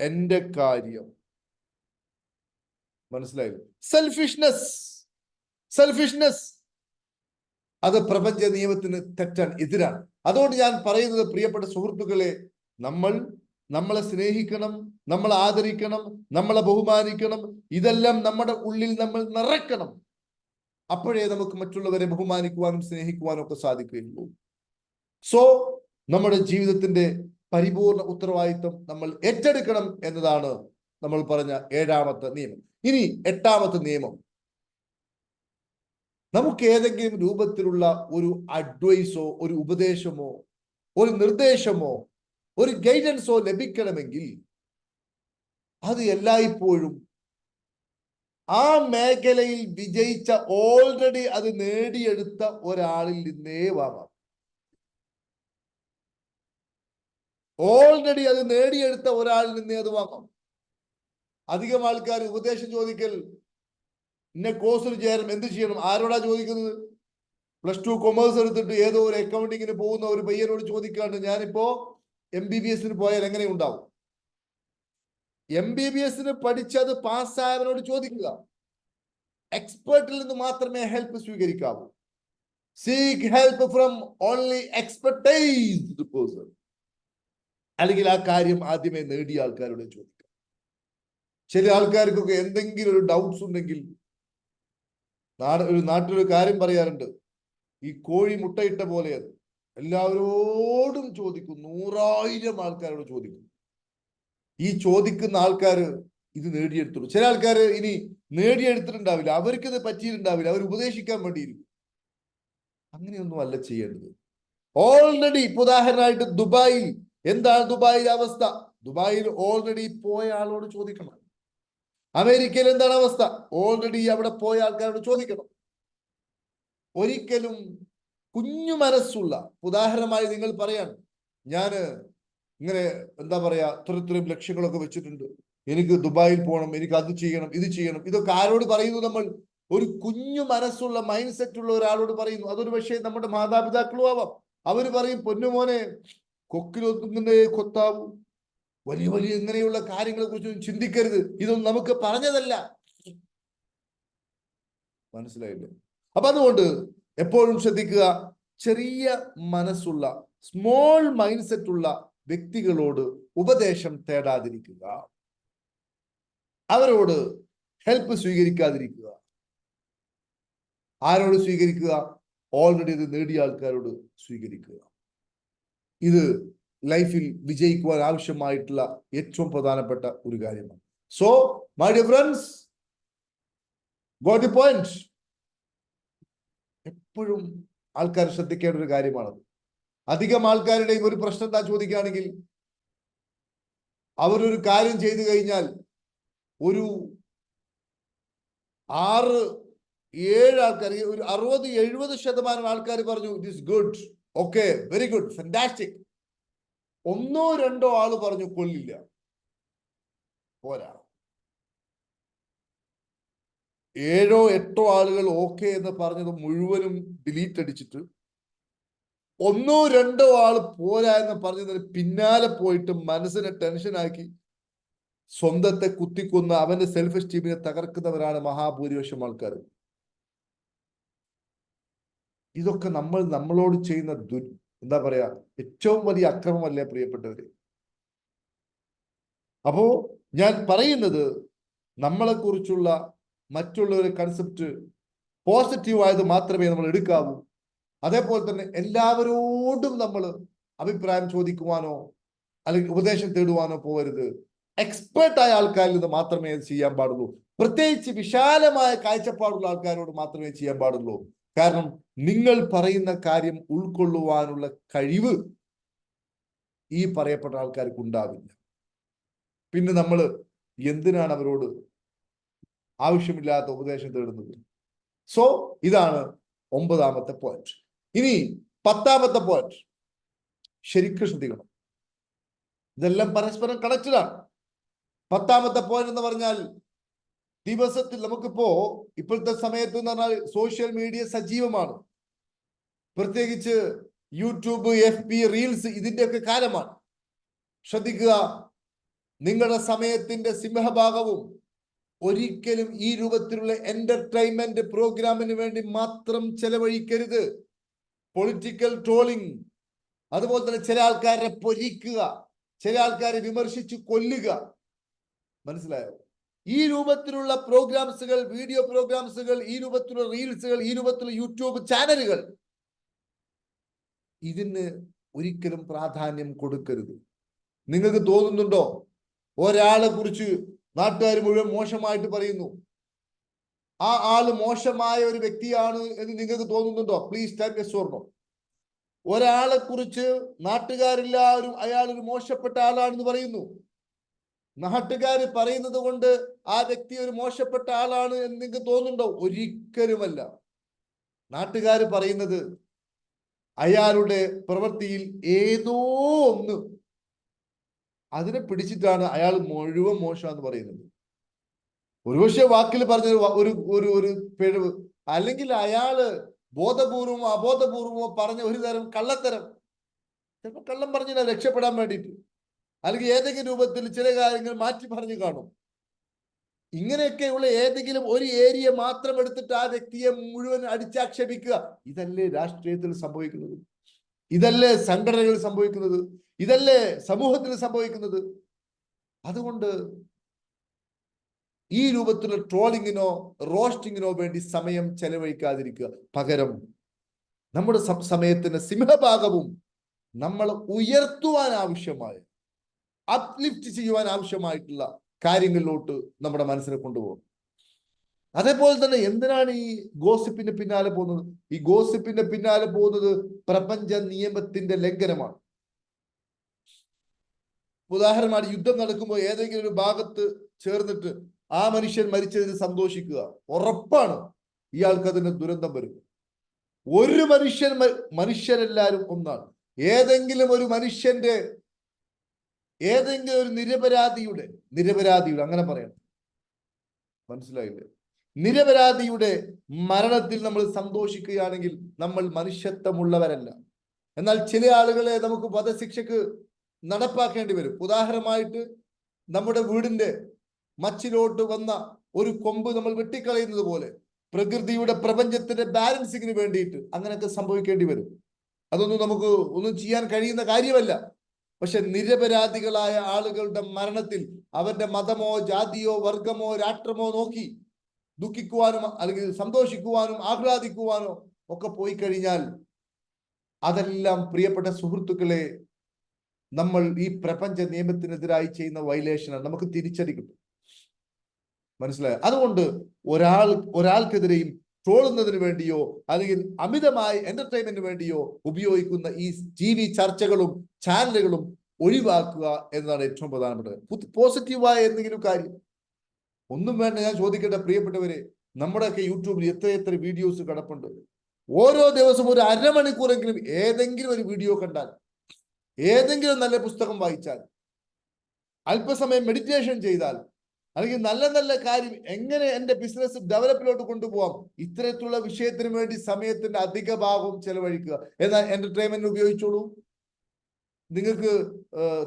എന്റെ കാര്യം, മനസ്സിലായില്ലേ? സെൽഫിഷ്നെസ് അത് പ്രപഞ്ച നിയമത്തിന് തെറ്റാണ്, എതിരാണ്. അതുകൊണ്ട് ഞാൻ പറയുന്നത്, പ്രിയപ്പെട്ട സുഹൃത്തുക്കളെ, നമ്മളെ സ്നേഹിക്കണം, നമ്മളെ ആദരിക്കണം, നമ്മളെ ബഹുമാനിക്കണം. ഇതെല്ലാം നമ്മുടെ ഉള്ളിൽ നമ്മൾ നിറയ്ക്കണം. അപ്പോഴേ നമുക്ക് മറ്റുള്ളവരെ ബഹുമാനിക്കുവാനും സ്നേഹിക്കുവാനും ഒക്കെ സാധിക്കുകയുള്ളൂ. സോ നമ്മുടെ ജീവിതത്തിന്റെ പരിപൂർണ ഉത്തരവാദിത്വം നമ്മൾ ഏറ്റെടുക്കണം എന്നതാണ് നമ്മൾ പറഞ്ഞ 7ാമത്തെ നിയമം. ഇനി 8ാമത്തെ നിയമം, നമുക്ക് ഏതെങ്കിലും രൂപത്തിലുള്ള ഒരു അഡ്വൈസോ, ഒരു ഉപദേശമോ, ഒരു നിർദ്ദേശമോ, ഒരു ഗൈഡൻസോ ലഭിക്കണമെങ്കിൽ അത് എല്ലായ്പ്പോഴും ആ മേഖലയിൽ വിജയിച്ച, ഓൾറെഡി അത് നേടിയെടുത്ത ഒരാളിൽ നിന്നേ വാങ്ങാം. ഓൾറെഡി അത് നേടിയെടുത്ത ഒരാളിൽ നിന്നേ അത് വാങ്ങാം. അധികം ആൾക്കാർ ഉപദേശം ചോദിക്കൽ, ഇന്ന കോഴ്സിൽ ചേരണം, എന്ത് ചെയ്യണം, ആരോടാ ചോദിക്കുന്നത്? +2 കൊമേഴ്സ് എടുത്തിട്ട് ഏതോ ഒരു അക്കൗണ്ടിങ്ങിന് പോകുന്ന ഒരു പയ്യനോട് ചോദിക്കാണ്ട് ഞാനിപ്പോ MBBS പോയാൽ എങ്ങനെ ഉണ്ടാവും? MBBS പഠിച്ചത് പാസ്സായവനോട് ചോദിക്കുക. എക്സ്പേർട്ടിൽ നിന്ന് മാത്രമേ ഹെൽപ്പ് സ്വീകരിക്കാവൂ. Seek help from only expertised person. അല്ലെങ്കിൽ ആ കാര്യം ആദ്യമേ നേടിയ ആൾക്കാരോട് ചോദിക്കാം. ചില ആൾക്കാർക്കൊക്കെ എന്തെങ്കിലും ഒരു ഡൗട്ട്സ് ഉണ്ടെങ്കിൽ, നാട്ടിലൊരു കാര്യം പറയാറുണ്ട്, ഈ കോഴി മുട്ടയിട്ട പോലെ അത് എല്ലാവരോടും ചോദിക്കും, 100,000 ആൾക്കാരോട് ചോദിക്കും. ഈ ചോദിക്കുന്ന ആൾക്കാർ ഇത് നേടിയെടുത്തുള്ളൂ. ചില ആൾക്കാർ ഇനി നേടിയെടുത്തിട്ടുണ്ടാവില്ല, അവർക്കിത് പറ്റിയിട്ടുണ്ടാവില്ല, അവർ ഉപദേശിക്കാൻ വേണ്ടിയിരിക്കും. അങ്ങനെയൊന്നും അല്ല ചെയ്യേണ്ടത്. ഓൾറെഡി ഇപ്പൊ ഉദാഹരണമായിട്ട് ദുബായിൽ, എന്താണ് ദുബായിലെ അവസ്ഥ? ദുബായിൽ ഓൾറെഡി പോയ ആളോട് ചോദിക്കണം. അമേരിക്കയിൽ എന്താണ് അവസ്ഥ? ഓൾറെഡി അവിടെ പോയ ആൾക്കാരോട് ചോദിക്കണം. ഒരിക്കലും കുഞ്ഞു മനസ്സുള്ള, ഉദാഹരണമായി നിങ്ങൾ പറയാണ്, ഞാന് ഇങ്ങനെ എന്താ പറയാ, ഇത്രയും ലക്ഷ്യങ്ങളൊക്കെ വെച്ചിട്ടുണ്ട്, എനിക്ക് ദുബായിൽ പോകണം, എനിക്ക് അത് ചെയ്യണം, ഇത് ചെയ്യണം. ഇതൊക്കെ ആരോട് പറയുന്നു? നമ്മൾ ഒരു കുഞ്ഞു മനസ്സുള്ള, മൈൻഡ് സെറ്റ് ഉള്ള ഒരാളോട് പറയുന്നു. അതൊരു പക്ഷേ നമ്മുടെ മാതാപിതാക്കളും ആവാം. അവര് പറയും, പൊന്നുമോനെ, കൊക്കിലൊത്തുന്നേ കൊത്താവൂ, വലിയ വലിയ ഇങ്ങനെയുള്ള കാര്യങ്ങളെ കുറിച്ച് ചിന്തിക്കരുത്, ഇതൊന്നും നമുക്ക് പറഞ്ഞതല്ല. മനസ്സിലായില്ലേ? അപ്പൊ അതുകൊണ്ട് എപ്പോഴും ശ്രദ്ധിക്കുക, ചെറിയ മനസ്സുള്ള, സ്മോൾ മൈൻഡ് സെറ്റ് ഉള്ള വ്യക്തികളോട് ഉപദേശം തേടാതിരിക്കുക, അവരോട് ഹെൽപ്പ് സ്വീകരിക്കാതിരിക്കുക. ആരോട് സ്വീകരിക്കുക? ഓൾറെഡി ഇത് നേടിയ ആൾക്കാരോട് സ്വീകരിക്കുക. ഇത് ലൈഫിൽ വിജയിക്കുവാൻ ആവശ്യമായിട്ടുള്ള ഏറ്റവും പ്രധാനപ്പെട്ട ഒരു കാര്യമാണ്. So my dear friends, got the point. എപ്പോഴും ആൾക്കാർ ശ്രദ്ധിക്കേണ്ട ഒരു കാര്യമാണത്. അധികം ആൾക്കാരുടെയും ഒരു പ്രശ്നം എന്താ ചോദിക്കുകയാണെങ്കിൽ, അവരൊരു കാര്യം ചെയ്തു കഴിഞ്ഞാൽ ഒരു 6-7 ആൾക്കാർ, ഒരു 60-70% ആൾക്കാർ പറഞ്ഞു it is good, okay, very good, fantastic. 1-2 ആള് പറഞ്ഞു കൊള്ളില്ല, പോരാ. 7-8 ആളുകൾ ഓക്കെ എന്ന് പറഞ്ഞത് മുഴുവനും ഡിലീറ്റ് അടിച്ചിട്ട് 1-2 ആള് പോരാ എന്ന് പറഞ്ഞതിന് പിന്നാലെ പോയിട്ട് മനസ്സിനെ ടെൻഷനാക്കി സ്വന്തത്തെ കുത്തിക്കൊന്ന് അവന്റെ സെൽഫ് എസ്റ്റീമിനെ തകർക്കുന്നവരാണ് മഹാഭൂരിപക്ഷം ആൾക്കാർ. ഇതൊക്കെ നമ്മളോട് ചെയ്യുന്ന എന്താ പറയാ, ഏറ്റവും വലിയ അക്രമമല്ലേ പ്രിയപ്പെട്ടവര്? അപ്പോ ഞാൻ പറയുന്നത്, നമ്മളെ കുറിച്ചുള്ള മറ്റുള്ളവരുടെ കൺസെപ്റ്റ് പോസിറ്റീവായത് മാത്രമേ നമ്മൾ എടുക്കാവൂ. അതേപോലെ തന്നെ എല്ലാവരോടും നമ്മൾ അഭിപ്രായം ചോദിക്കുവാനോ അല്ലെങ്കിൽ ഉപദേശം തേടുവാനോ പോകരുത്. എക്സ്പേർട്ടായ ആൾക്കാരിൽ നിന്ന് മാത്രമേ അത് ചെയ്യാൻ പാടുള്ളൂ. പ്രത്യേകിച്ച് വിശാലമായ കാഴ്ചപ്പാടുള്ള ആൾക്കാരോട് മാത്രമേ ചെയ്യാൻ പാടുള്ളൂ. കാരണം നിങ്ങൾ പറയുന്ന കാര്യം ഉൾക്കൊള്ളുവാനുള്ള കഴിവ് ഈ പറയപ്പെട്ട ആൾക്കാർക്ക് ഉണ്ടാവില്ല. പിന്നെ നമ്മൾ എന്തിനാണ് അവരോട് ആവശ്യമില്ലാത്ത ഉപദേശം തേടുന്നത്? സോ ഇതാണ് 9ാമത്തെ പോയിന്റ്. ഇനി 10ാമത്തെ പോയിന്റ് ശരിക്കും ശ്രദ്ധിക്കണം. ഇതെല്ലാം പരസ്പരം കണക്റ്റഡ് ആണ്. 10ാമത്തെ പോയിന്റ് എന്ന് പറഞ്ഞാൽ, ദിവസത്തിൽ നമുക്കിപ്പോ ഇപ്പോഴത്തെ സമയത്ത് എന്ന് പറഞ്ഞാൽ സോഷ്യൽ മീഡിയ സജീവമാണ്. പ്രത്യേകിച്ച് യൂട്യൂബ്, FB, റീൽസ്, ഇതിന്റെയൊക്കെ കാലമാണ്. ശ്രദ്ധിക്കുക, നിങ്ങളുടെ സമയത്തിന്റെ സിംഹഭാഗവും ഒരിക്കലും ഈ രൂപത്തിലുള്ള എന്റർടൈൻമെന്റ് പ്രോഗ്രാമിന് വേണ്ടി മാത്രം ചെലവഴിക്കരുത്. പൊളിറ്റിക്കൽ ട്രോളിംഗ്, അതുപോലെ തന്നെ ചില ആൾക്കാരെ പൊരിക്കുക, ചില ആൾക്കാരെ വിമർശിച്ച് കൊല്ലുക, മനസ്സിലായോ? ഈ രൂപത്തിലുള്ള പ്രോഗ്രാംസുകൾ, വീഡിയോ പ്രോഗ്രാംസുകൾ, ഈ രൂപത്തിലുള്ള റീൽസുകൾ, ഈ രൂപത്തിലുള്ള യൂട്യൂബ് ചാനലുകൾ, ഇതിന് ഒരിക്കലും പ്രാധാന്യം കൊടുക്കരുത്. നിങ്ങൾക്ക് തോന്നുന്നുണ്ടോ ഒരാളെ കുറിച്ച് നാട്ടുകാർ മുഴുവൻ മോശമായിട്ട് പറയുന്നു, ആ ആള് മോശമായ ഒരു വ്യക്തിയാണ് എന്ന് നിങ്ങൾക്ക് തോന്നുന്നുണ്ടോ? Please tell yes or no. ഒരാളെ കുറിച്ച് നാട്ടുകാരെല്ലാവരും അയാൾ ഒരു മോശപ്പെട്ട ആളാണെന്ന് പറയുന്നു. നാട്ടുകാർ പറയുന്നത് കൊണ്ട് ആ വ്യക്തി ഒരു മോശപ്പെട്ട ആളാണ് എന്ന് നിങ്ങൾക്ക് തോന്നുന്നുണ്ടോ? ഒരിക്കലുമല്ല. നാട്ടുകാർ പറയുന്നത് അയാളുടെ പ്രവൃത്തിയിൽ ഏതോ ഒന്ന് അതിനെ പിടിച്ചിട്ടാണ് അയാൾ മുഴുവൻ മോശമെന്ന് പറയുന്നത്. ഒരുപക്ഷെ വാക്കിൽ പറഞ്ഞ ഒരു പിഴവ്, അല്ലെങ്കിൽ അയാള് ബോധപൂർവമോ അബോധപൂർവമോ പറഞ്ഞ ഒരു തരം കള്ളത്തരം, ചിലപ്പോൾ കള്ളം പറഞ്ഞില്ല രക്ഷപ്പെടാൻ വേണ്ടിയിട്ട്, അല്ലെങ്കിൽ ഏതെങ്കിലും രൂപത്തിൽ ചില കാര്യങ്ങൾ മാറ്റി പറഞ്ഞു കാണും. ഇങ്ങനെയൊക്കെയുള്ള ഏതെങ്കിലും ഒരു ഏരിയ മാത്രം എടുത്തിട്ട് ആ വ്യക്തിയെ മുഴുവൻ അടിച്ചാക്ഷേപിക്കുക, ഇതല്ലേ രാഷ്ട്രീയത്തിൽ സംഭവിക്കുന്നത്? ഇതല്ലേ സംഘടനകളിൽ സംഭവിക്കുന്നത്? ഇതല്ലേ സമൂഹത്തിൽ സംഭവിക്കുന്നത്? അതുകൊണ്ട് ഈ രൂപത്തിലുള്ള ട്രോളിങ്ങിനോ റോസ്റ്റിങ്ങിനോ വേണ്ടി സമയം ചെലവഴിക്കാതിരിക്കുക. പകരം നമ്മുടെ സമയത്തിന്റെ സിംഹഭാഗവും നമ്മൾ ഉയർത്തുവാൻ ആവശ്യമായ, അപ്ലിഫ്റ്റ് ചെയ്യുവാൻ ആവശ്യമായിട്ടുള്ള കാര്യങ്ങളിലോട്ട് നമ്മുടെ മനസ്സിനെ കൊണ്ടുപോകും. അതേപോലെ തന്നെ എന്തിനാണ് ഈ ഗോസിപ്പിന്റെ പിന്നാലെ പോകുന്നത്? ഈ ഗോസിപ്പിന്റെ പിന്നാലെ പോകുന്നത് പ്രപഞ്ച നിയമത്തിന്റെ ലംഘനമാണ്. ഉദാഹരണമായി, യുദ്ധം നടക്കുമ്പോൾ ഏതെങ്കിലും ഒരു ഭാഗത്ത് ചേർന്നിട്ട് ആ മനുഷ്യൻ മരിച്ചതിന് സന്തോഷിക്കുക, ഉറപ്പാണ് ഇയാൾക്ക് അതിന് ദുരന്തം വരും. ഒരു മനുഷ്യരെല്ലാരും ഒന്നാണ്. ഏതെങ്കിലും ഒരു മനുഷ്യന്റെ, ഏതെങ്കിലും ഒരു നിരപരാധിയുടെ അങ്ങനെ പറയണം, മനസ്സിലായില്ലേ? നിരപരാധിയുടെ മരണത്തിൽ നമ്മൾ സന്തോഷിക്കുകയാണെങ്കിൽ നമ്മൾ മനുഷ്യത്വമുള്ളവരല്ല. എന്നാൽ ചില ആളുകളെ നമുക്ക് വധശിക്ഷക്ക് നടപ്പാക്കേണ്ടി വരും. ഉദാഹരണമായിട്ട്, നമ്മുടെ വീടിന്റെ മച്ചിലോട്ട് വന്ന ഒരു കൊമ്പ് നമ്മൾ വെട്ടിക്കളയുന്നത് പോലെ പ്രകൃതിയുടെ, പ്രപഞ്ചത്തിന്റെ ബാലൻസിങ്ങിന് വേണ്ടിയിട്ട് അങ്ങനെയൊക്കെ സംഭവിക്കേണ്ടി വരും. അതൊന്നും നമുക്ക് ഒന്നും ചെയ്യാൻ കഴിയുന്ന കാര്യമല്ല. പക്ഷെ നിരപരാധികളായ ആളുകളുടെ മരണത്തിൽ അവന്റെ മതമോ ജാതിയോ വർഗമോ രാഷ്ട്രമോ നോക്കി ദുഃഖിക്കുവാനും അല്ലെങ്കിൽ സന്തോഷിക്കുവാനും ആഹ്ലാദിക്കുവാനോ ഒക്കെ പോയി കഴിഞ്ഞാൽ, അതെല്ലാം പ്രിയപ്പെട്ട സുഹൃത്തുക്കളെ, നമ്മൾ ഈ പ്രപഞ്ച നിയമത്തിനെതിരായി ചെയ്യുന്ന വയലേഷനാണ്. നമുക്ക് തിരിച്ചടി കിട്ടും, മനസ്സിലായോ? അതുകൊണ്ട് ഒരാൾക്കെതിരെയും ട്രോളുന്നതിന് വേണ്ടിയോ അല്ലെങ്കിൽ അമിതമായ എന്റർടൈൻമെന്റിന് വേണ്ടിയോ ഉപയോഗിക്കുന്ന ഈ TV ചർച്ചകളും ചാനലുകളും ഒഴിവാക്കുക എന്നതാണ് ഏറ്റവും പ്രധാനപ്പെട്ടത്. പോസിറ്റീവായ എന്തെങ്കിലും കാര്യം ഒന്നും വേണ്ട. ഞാൻ ചോദിക്കട്ടെ പ്രിയപ്പെട്ടവരെ, നമ്മുടെയൊക്കെ യൂട്യൂബിൽ എത്ര വീഡിയോസ് കിടപ്പുണ്ട്. ഓരോ ദിവസവും ഒരു അരമണിക്കൂറെങ്കിലും ഏതെങ്കിലും ഒരു വീഡിയോ കണ്ടാൽ, ഏതെങ്കിലും നല്ല പുസ്തകം വായിച്ചാൽ, അല്പസമയം മെഡിറ്റേഷൻ ചെയ്താൽ, അല്ലെങ്കിൽ നല്ല നല്ല കാര്യം എങ്ങനെ എൻ്റെ ബിസിനസ് ഡെവലപ്പിലോട്ട് കൊണ്ടുപോകാം, ഇത്തരത്തിലുള്ള വിഷയത്തിന് വേണ്ടി സമയത്തിന്റെ അധിക ഭാഗവും ചെലവഴിക്കുക. എന്നാൽ എന്റർടൈൻമെന്റ് ഉപയോഗിച്ചോളൂ. നിങ്ങൾക്ക്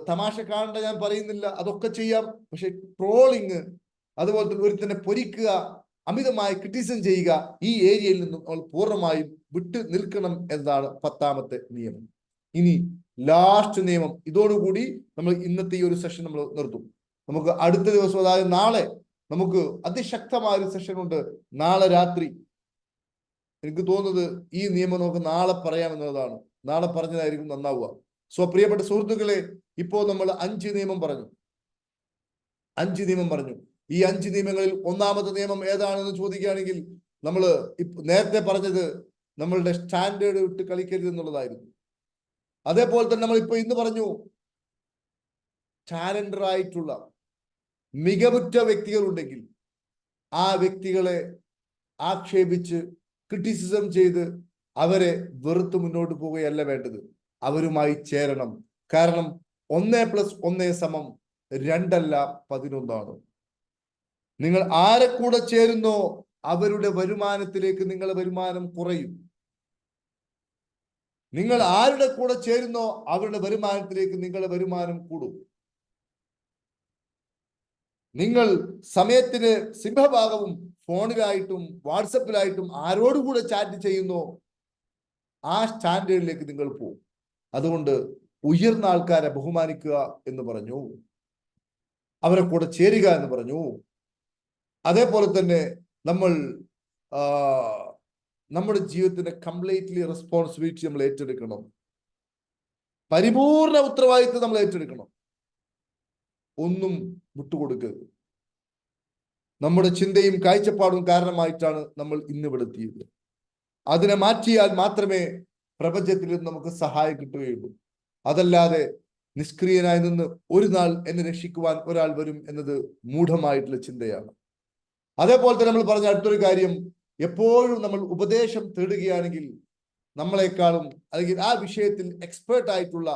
തമാശ കാണേണ്ട ഞാൻ പറയുന്നില്ല, അതൊക്കെ ചെയ്യാം. പക്ഷെ ട്രോളിങ്, അതുപോലെ തന്നെ ഒരുത്തന്നെ പൊരിക്കുക, അമിതമായി ക്രിറ്റിസിസം ചെയ്യുക, ഈ ഏരിയയിൽ നിന്നും നമ്മൾ പൂർണ്ണമായും വിട്ടു നിൽക്കണം എന്നതാണ് 10ാമത്തെ നിയമം. ഇനി ലാസ്റ്റ് നിയമം, ഇതോടുകൂടി നമ്മൾ ഇന്നത്തെ ഈ ഒരു സെഷൻ നമ്മൾ നിർത്തും. നമുക്ക് അടുത്ത ദിവസം, അതായത് നാളെ, നമുക്ക് അതിശക്തമായ ഒരു സെഷൻ ഉണ്ട്. നാളെ രാത്രി എനിക്ക് തോന്നുന്നത് ഈ നിയമം നമുക്ക് നാളെ പറയാമെന്നുള്ളതാണ്. നാളെ പറഞ്ഞതായിരിക്കും നന്നാവുക. സോ പ്രിയപ്പെട്ട സുഹൃത്തുക്കളെ, ഇപ്പോ നമ്മൾ 5 നിയമം പറഞ്ഞു. ഈ 5 നിയമങ്ങളിൽ 1ാമത്തെ നിയമം ഏതാണെന്ന് ചോദിക്കുകയാണെങ്കിൽ, നമ്മൾ നേരത്തെ പറഞ്ഞത് നമ്മളുടെ സ്റ്റാൻഡേർഡ് വിട്ട് കളിക്കരുത് എന്നുള്ളതായിരുന്നു. അതേപോലെ തന്നെ നമ്മൾ ഇന്ന് പറഞ്ഞു, ടാലന്റഡ് ആയിട്ടുള്ള മികവുറ്റ വ്യക്തികൾ ഉണ്ടെങ്കിൽ ആ വ്യക്തികളെ ആക്ഷേപിച്ച് ക്രിറ്റിസിസം ചെയ്ത് അവരെ വെറുത്ത് മുന്നോട്ട് പോവുകയല്ല വേണ്ടത്. അവരുമായി ചേരണം. കാരണം 1+1 = 2 അല്ല 11. നിങ്ങൾ ആരെ കൂടെ ചേരുന്നോ അവരുടെ വരുമാനത്തിലേക്ക് നിങ്ങളുടെ വരുമാനം കുറയും. നിങ്ങൾ ആരുടെ കൂടെ ചേരുന്നോ അവരുടെ വരുമാനത്തിലേക്ക് നിങ്ങളുടെ വരുമാനം കൂടും. നിങ്ങൾ സമയത്തിന് സിംഹഭാഗവും ഫോണിലായിട്ടും വാട്സപ്പിലായിട്ടും ആരോടുകൂടെ ചാറ്റ് ചെയ്യുന്നോ ആ സ്റ്റാൻഡേർഡിലേക്ക് നിങ്ങൾ പോകും. അതുകൊണ്ട് ഉയർന്ന ആൾക്കാരെ ബഹുമാനിക്കുക എന്ന് പറഞ്ഞു, അവരെ കൂടെ ചേരുക എന്ന് പറഞ്ഞു. അതേപോലെ തന്നെ നമ്മൾ നമ്മുടെ ജീവിതത്തിന്റെ കംപ്ലീറ്റ്ലി റെസ്പോൺസിബിലിറ്റി നമ്മൾ ഏറ്റെടുക്കണം. പരിപൂർണ ഉത്തരവാദിത്വം നമ്മൾ ഏറ്റെടുക്കണം. ഒന്നും വിട്ടുകൊടുക്കരുത്. നമ്മുടെ ചിന്തയും കാഴ്ചപ്പാടും കാരണമായിട്ടാണ് നമ്മൾ ഇന്ന് ഇവിടെ എത്തിയത്. അതിനെ മാറ്റിയാൽ മാത്രമേ പ്രപഞ്ചത്തിൽ നിന്ന് നമുക്ക് സഹായം കിട്ടുകയുള്ളൂ. അതല്ലാതെ നിഷ്ക്രിയനായി നിന്ന് ഒരു നാൾ എന്നെ രക്ഷിക്കുവാൻ ഒരാൾ വരും എന്നത് മൂഢമായിട്ടുള്ള ചിന്തയാണ്. അതേപോലെ തന്നെ നമ്മൾ പറഞ്ഞ അടുത്തൊരു കാര്യം, എപ്പോഴും നമ്മൾ ഉപദേശം തേടുകയാണെങ്കിൽ നമ്മളെക്കാളും അല്ലെങ്കിൽ ആ വിഷയത്തിൽ എക്സ്പേർട്ട് ആയിട്ടുള്ള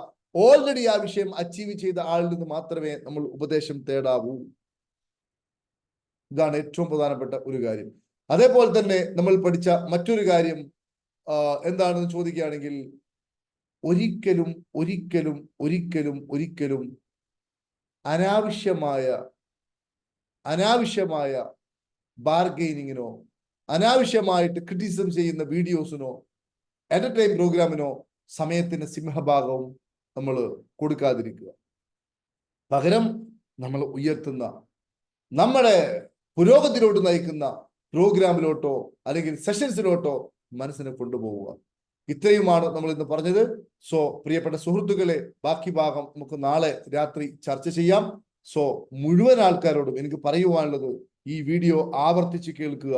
ഓൾറെഡി ആ വിഷയം അച്ചീവ് ചെയ്ത ആളിൽ നിന്ന് മാത്രമേ നമ്മൾ ഉപദേശം തേടാവൂ. ഇതാണ് ഏറ്റവും പ്രധാനപ്പെട്ട ഒരു കാര്യം. അതേപോലെ തന്നെ നമ്മൾ പഠിച്ച മറ്റൊരു കാര്യം എന്താണെന്ന് ചോദിക്കുകയാണെങ്കിൽ, ഒരിക്കലും ഒരിക്കലും ഒരിക്കലും ഒരിക്കലും അനാവശ്യമായ ബാർഗെയിനിങ്ങിനോ അനാവശ്യമായിട്ട് ക്രിറ്റിസിസം ചെയ്യുന്ന വീഡിയോസിനോ എന്റർടൈൻ പ്രോഗ്രാമിനോ സമയത്തിന് സിംഹഭാഗവും നമ്മൾ കൊടുക്കാതിരിക്കുക. പകരം നമ്മൾ ഉയർത്തുന്ന നമ്മുടെ പുരോഗതിയിലോട്ട് നയിക്കുന്ന പ്രോഗ്രാമിലോട്ടോ അല്ലെങ്കിൽ സെഷൻസിലോട്ടോ മനസ്സിനെ കൊണ്ടുപോവുക. ഇത്രയുമാണ് നമ്മൾ ഇന്ന് പറഞ്ഞത്. സോ പ്രിയപ്പെട്ട സുഹൃത്തുക്കളെ, ബാക്കി ഭാഗം നമുക്ക് നാളെ രാത്രി ചർച്ച ചെയ്യാം. സോ മുഴുവൻ ആൾക്കാരോടും എനിക്ക് പറയുവാനുള്ളത്, ഈ വീഡിയോ ആവർത്തിച്ച് കേൾക്കുക.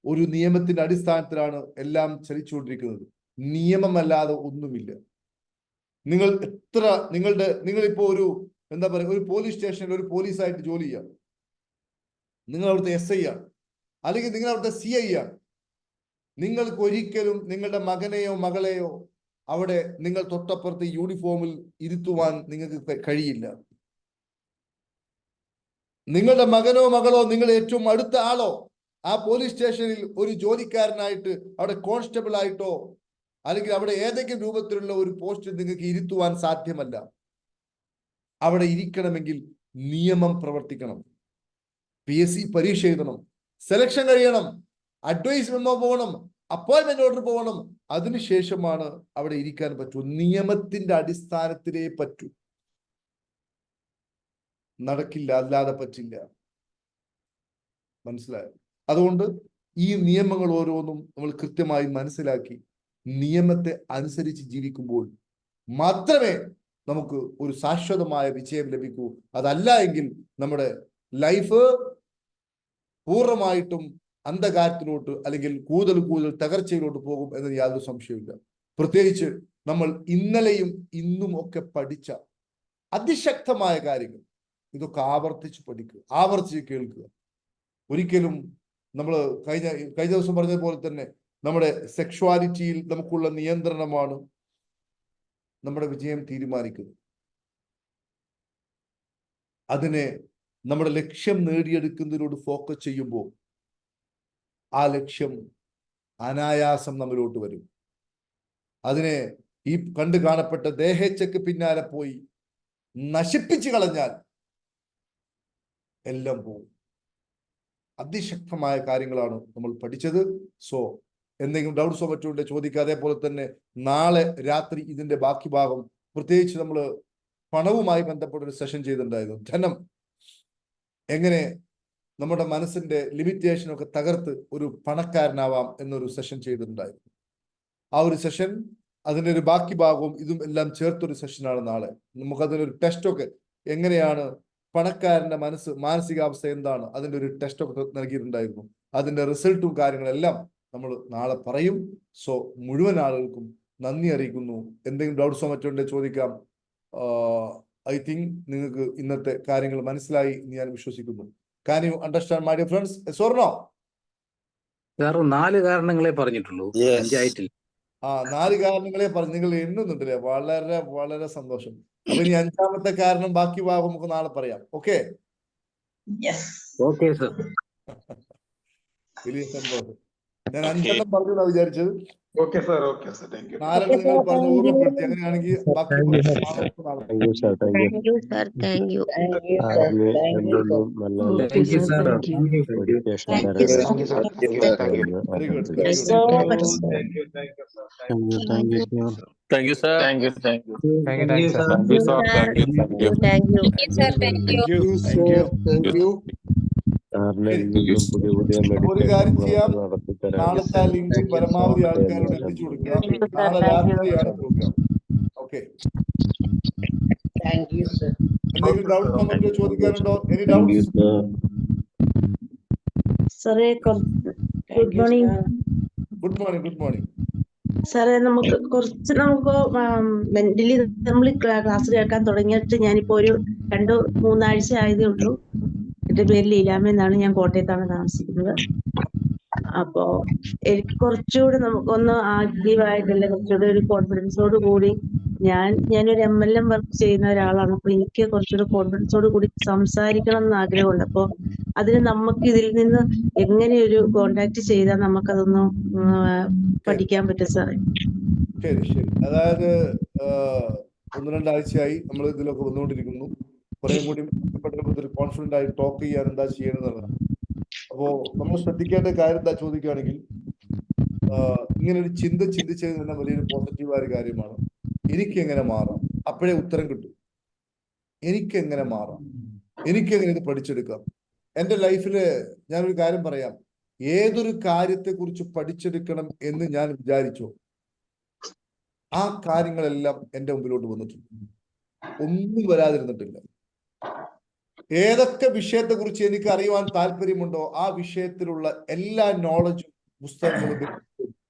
ഒരു നിയമത്തിന്റെ അടിസ്ഥാനത്തിലാണ് എല്ലാം ചലിച്ചുകൊണ്ടിരിക്കുന്നത്. നിയമമല്ലാതെ ഒന്നുമില്ല. നിങ്ങളിപ്പോ ഒരു എന്താ പറയുക, ഒരു പോലീസ് സ്റ്റേഷനിൽ ഒരു പോലീസായിട്ട് ജോലി ചെയ്യാം. നിങ്ങൾ അവിടുത്തെ SI ആണ്, അല്ലെങ്കിൽ നിങ്ങൾ അവിടുത്തെ CI ആണ്. നിങ്ങൾക്ക് ഒരിക്കലും നിങ്ങളുടെ മകനെയോ മകളെയോ അവിടെ നിങ്ങൾ തൊട്ടപ്പുറത്ത് യൂണിഫോമിൽ ഇരുത്തുവാൻ നിങ്ങൾക്ക് കഴിയില്ല. നിങ്ങളുടെ മകനോ മകളോ നിങ്ങൾ ഏറ്റവും അടുത്ത ആളോ ആ പോലീസ് സ്റ്റേഷനിൽ ഒരു ജോലിക്കാരനായിട്ട് അവിടെ കോൺസ്റ്റബിൾ ആയിട്ടോ അല്ലെങ്കിൽ അവിടെ ഏതെങ്കിലും രൂപത്തിലുള്ള ഒരു പോസ്റ്റിൽ നിങ്ങൾക്ക് ഇരുത്തുവാൻ സാധ്യമല്ല. അവിടെ ഇരിക്കണമെങ്കിൽ നിയമം പ്രവർത്തിക്കണം, PSC പരീക്ഷ എഴുതണം, സെലക്ഷൻ കഴിയണം, അഡ്വൈസ് മെമ്മോ പോകണം, അപ്പോയിന്റ്മെന്റ് ഓർഡർ പോകണം. അതിനുശേഷമാണ് അവിടെ ഇരിക്കാൻ പറ്റൂ. നിയമത്തിന്റെ അടിസ്ഥാനത്തിലേ പറ്റൂ. നടക്കില്ല, അല്ലാതെ പറ്റില്ല. മനസ്സിലായോ? അതുകൊണ്ട് ഈ നിയമങ്ങൾ ഓരോന്നും നമ്മൾ കൃത്യമായി മനസ്സിലാക്കി നിയമത്തെ അനുസരിച്ച് ജീവിക്കുമ്പോൾ മാത്രമേ നമുക്ക് ഒരു ശാശ്വതമായ വിജയം ലഭിക്കൂ. അതല്ല എങ്കിൽ നമ്മുടെ ലൈഫ് പൂർണ്ണമായിട്ടും അന്ധകാരത്തിലോട്ട് അല്ലെങ്കിൽ കൂടുതൽ തകർച്ചയിലോട്ട് പോകും എന്ന് യാതൊരു സംശയമില്ല. പ്രത്യേകിച്ച് നമ്മൾ ഇന്നലെയും ഇന്നും ഒക്കെ പഠിച്ച അതിശക്തമായ കാര്യങ്ങൾ ഇതൊക്കെ ആവർത്തിച്ച് പഠിക്കുക, ആവർത്തിച്ച് കേൾക്കുക. ഒരിക്കലും നമ്മൾ കഴിഞ്ഞ ദിവസം പറഞ്ഞതുപോലെ തന്നെ നമ്മുടെ സെക്ഷുവാലിറ്റിയിൽ നമുക്കുള്ള നിയന്ത്രണമാണ് നമ്മുടെ വിജയം തീരുമാനിക്കുന്നത്. അതിനെ നമ്മുടെ ലക്ഷ്യം നേടിയെടുക്കുന്നതിനോട് ഫോക്കസ് ചെയ്യുമ്പോൾ ആ ലക്ഷ്യം അനായാസം നമ്മിലോട്ട് വരും. അതിനെ ഈ കണ്ടു കാണപ്പെട്ട ദേഹേച്ഛയ്ക്ക് പിന്നാലെ പോയി നശിപ്പിച്ചു കളഞ്ഞാൽ എല്ലാം പോകും. അതിശക്തമായ കാര്യങ്ങളാണ് നമ്മൾ പഠിച്ചത്. സോ എന്തെങ്കിലും ഡൗട്ട്സോ മറ്റോ ഉണ്ടെ ചോദിക്കുക. അതേപോലെ തന്നെ നാളെ രാത്രി ഇതിന്റെ ബാക്കി ഭാഗം, പ്രത്യേകിച്ച് നമ്മൾ പണവുമായി ബന്ധപ്പെട്ട ഒരു സെഷൻ ചെയ്തിട്ടുണ്ടായിരുന്നു. ധനം എങ്ങനെ നമ്മുടെ മനസ്സിന്റെ ലിമിറ്റേഷനൊക്കെ തകർത്ത് ഒരു പണക്കാരനാവാം എന്നൊരു സെഷൻ ചെയ്തിട്ടുണ്ടായിരുന്നു. ആ ഒരു സെഷൻ, അതിൻ്റെ ഒരു ബാക്കി ഭാഗവും ഇതും എല്ലാം ചേർത്തൊരു സെഷനാണ് നാളെ. നമുക്കതിനൊരു ടെസ്റ്റൊക്കെ, എങ്ങനെയാണ് പണക്കാരന്റെ മാനസികാവസ്ഥ എന്താണ്, അതിൻ്റെ ഒരു ടെസ്റ്റൊക്കെ നൽകിയിട്ടുണ്ടായിരുന്നു. അതിന്റെ റിസൾട്ടും കാര്യങ്ങളെല്ലാം നമ്മൾ നാളെ പറയും. സോ മുഴുവൻ ആളുകൾക്കും നന്ദി അറിയിക്കുന്നു. എന്തെങ്കിലും ഡൗട്ട്സോ മറ്റോ ഉണ്ടെങ്കിൽ ചോദിക്കാം. ഐ തിങ്ക് നിങ്ങൾക്ക് ഇന്നത്തെ കാര്യങ്ങൾ മനസ്സിലായി എന്ന് ഞാൻ വിശ്വസിക്കുന്നു. Can you understand, my dear friends? Yes or no? 4 കാരണങ്ങളെ പറഞ്ഞിട്ടുള്ളൂ, 5 ആയിട്ടില്ല. 4 കാരണങ്ങളെ പറഞ്ഞു. നിങ്ങൾ എണ്ണുന്നുണ്ടല്ലേ? വളരെ വളരെ സന്തോഷം. അപ്പൊ ഇനി 5ാമത്തെ കാരണം ബാക്കി ഭാഗം നമുക്ക് നാളെ പറയാം. ഓക്കെ? Okay sir. വലിയ സന്തോഷം. ഞാൻ 5 പറഞ്ഞു വിചാരിച്ചത്. Okay sir, okay sir, thank you. 4 നിങ്ങൾ പറഞ്ഞ് ഓർമ്മപ്പെടുത്തി. അങ്ങനെയാണെങ്കിൽ ബാക്കി Thank you, sir. നാളെ Thank you, sir. Thank you. Thank you, sir. Thank you. Army എന്തുകൊണ്ടും നല്ല thank you sir. Dedication Thank you, sir. Thank you sir, thank you, thank you. Very good. Thank you so much. Thank you, thank you sir, Thank you, sir. Thank you, sir. Thank you, thank you. Thank you, sir. Thank you, sir. Thank you. Thank you. Thank you. Thank you. Thank you. സാറിന് ശരി. എന്തെങ്കിലും പുതിയ പുതിയ ഒരു കാര്യം മെഡിറ്റേഷൻ ചെയ്യാം. നടത്തി തരാൻ നാളത്തെ ലിങ്ക് പരമാവധി ആൾക്കാരോട് എത്തിച്ചു കൊടുക്കുക. Thank you, sir. നാളെ Thank you. രാത്രിയാണ് programme. Okay. Thank you, sir. എന്തെങ്കിലും ഡൗട്ട് നമുക്ക് ചോദിക്കാനുണ്ടോ? Any thank you doubts? സാറേ good morning. Good morning. Good morning. സാറേ നമുക്ക് മെന്റലി നമ്മൾ ക്ലാസ് കേൾക്കാൻ തുടങ്ങിയിട്ട് ഞാനിപ്പോ ഒരു 2-3 ആഴ്ച ആയതേ ഉള്ളൂ. എന്റെ പേര് ലീലാമ്മ എന്നാണ്. ഞാൻ കോട്ടയത്താണ് താമസിക്കുന്നത്. അപ്പോ എനിക്ക് കുറച്ചുകൂടി നമുക്കൊന്ന് ആക്റ്റീവായിട്ടല്ല, കുറച്ചുകൂടി ഒരു കോൺഫിഡൻസോട് കൂടി ഞാനൊരു MLM വർക്ക് ചെയ്യുന്ന ഒരാളാണ്. അപ്പൊ എനിക്ക് കുറച്ചുകൂടി കോൺഫിഡൻസോട് കൂടി സംസാരിക്കണം എന്ന് ആഗ്രഹമുണ്ട്. അപ്പൊ അതിന് നമുക്ക് ഇതിൽ നിന്ന് എങ്ങനെ ഒരു കോണ്ടാക്ട് ചെയ്താൽ നമുക്കതൊന്ന് പഠിക്കാൻ പറ്റും സാറേ? ശരി ശരി. അതായത് 1-2 ആഴ്ചയായി നമ്മൾ ഇതിലൊക്കെ വന്നുകൊണ്ടിരിക്കുന്നു. കുറെ കൂടി ഒരു കോൺഫിഡന്റ് ആയി ടോക്ക് ചെയ്യാൻ എന്താ ചെയ്യണമെന്നുള്ളതാണ്. അപ്പോ നമ്മൾ ശ്രദ്ധിക്കേണ്ട കാര്യം എന്താ ചോദിക്കുകയാണെങ്കിൽ, ഇങ്ങനെ ഒരു ചിന്തിച്ചത് തന്നെ വലിയൊരു പോസിറ്റീവായ ഒരു കാര്യമാണ്. എനിക്ക് എങ്ങനെ മാറാം? അപ്പോഴേ ഉത്തരം കിട്ടും. എനിക്ക് എങ്ങനെ മാറാം? എനിക്ക് എങ്ങനെ ഇത് പഠിച്ചെടുക്കാം? എൻ്റെ ലൈഫില് ഞാനൊരു കാര്യം പറയാം. ഏതൊരു കാര്യത്തെ കുറിച്ച് പഠിച്ചെടുക്കണം എന്ന് ഞാൻ വിചാരിച്ചോ, ആ കാര്യങ്ങളെല്ലാം എൻ്റെ മുമ്പിലോട്ട് വന്നിട്ടുണ്ട്. ഒന്നും വരാതിരുന്നിട്ടില്ല. ഏതൊക്കെ വിഷയത്തെ കുറിച്ച് എനിക്ക് അറിയുവാൻ താല്പര്യമുണ്ടോ, ആ വിഷയത്തിലുള്ള എല്ലാ നോളജും പുസ്തകങ്ങളും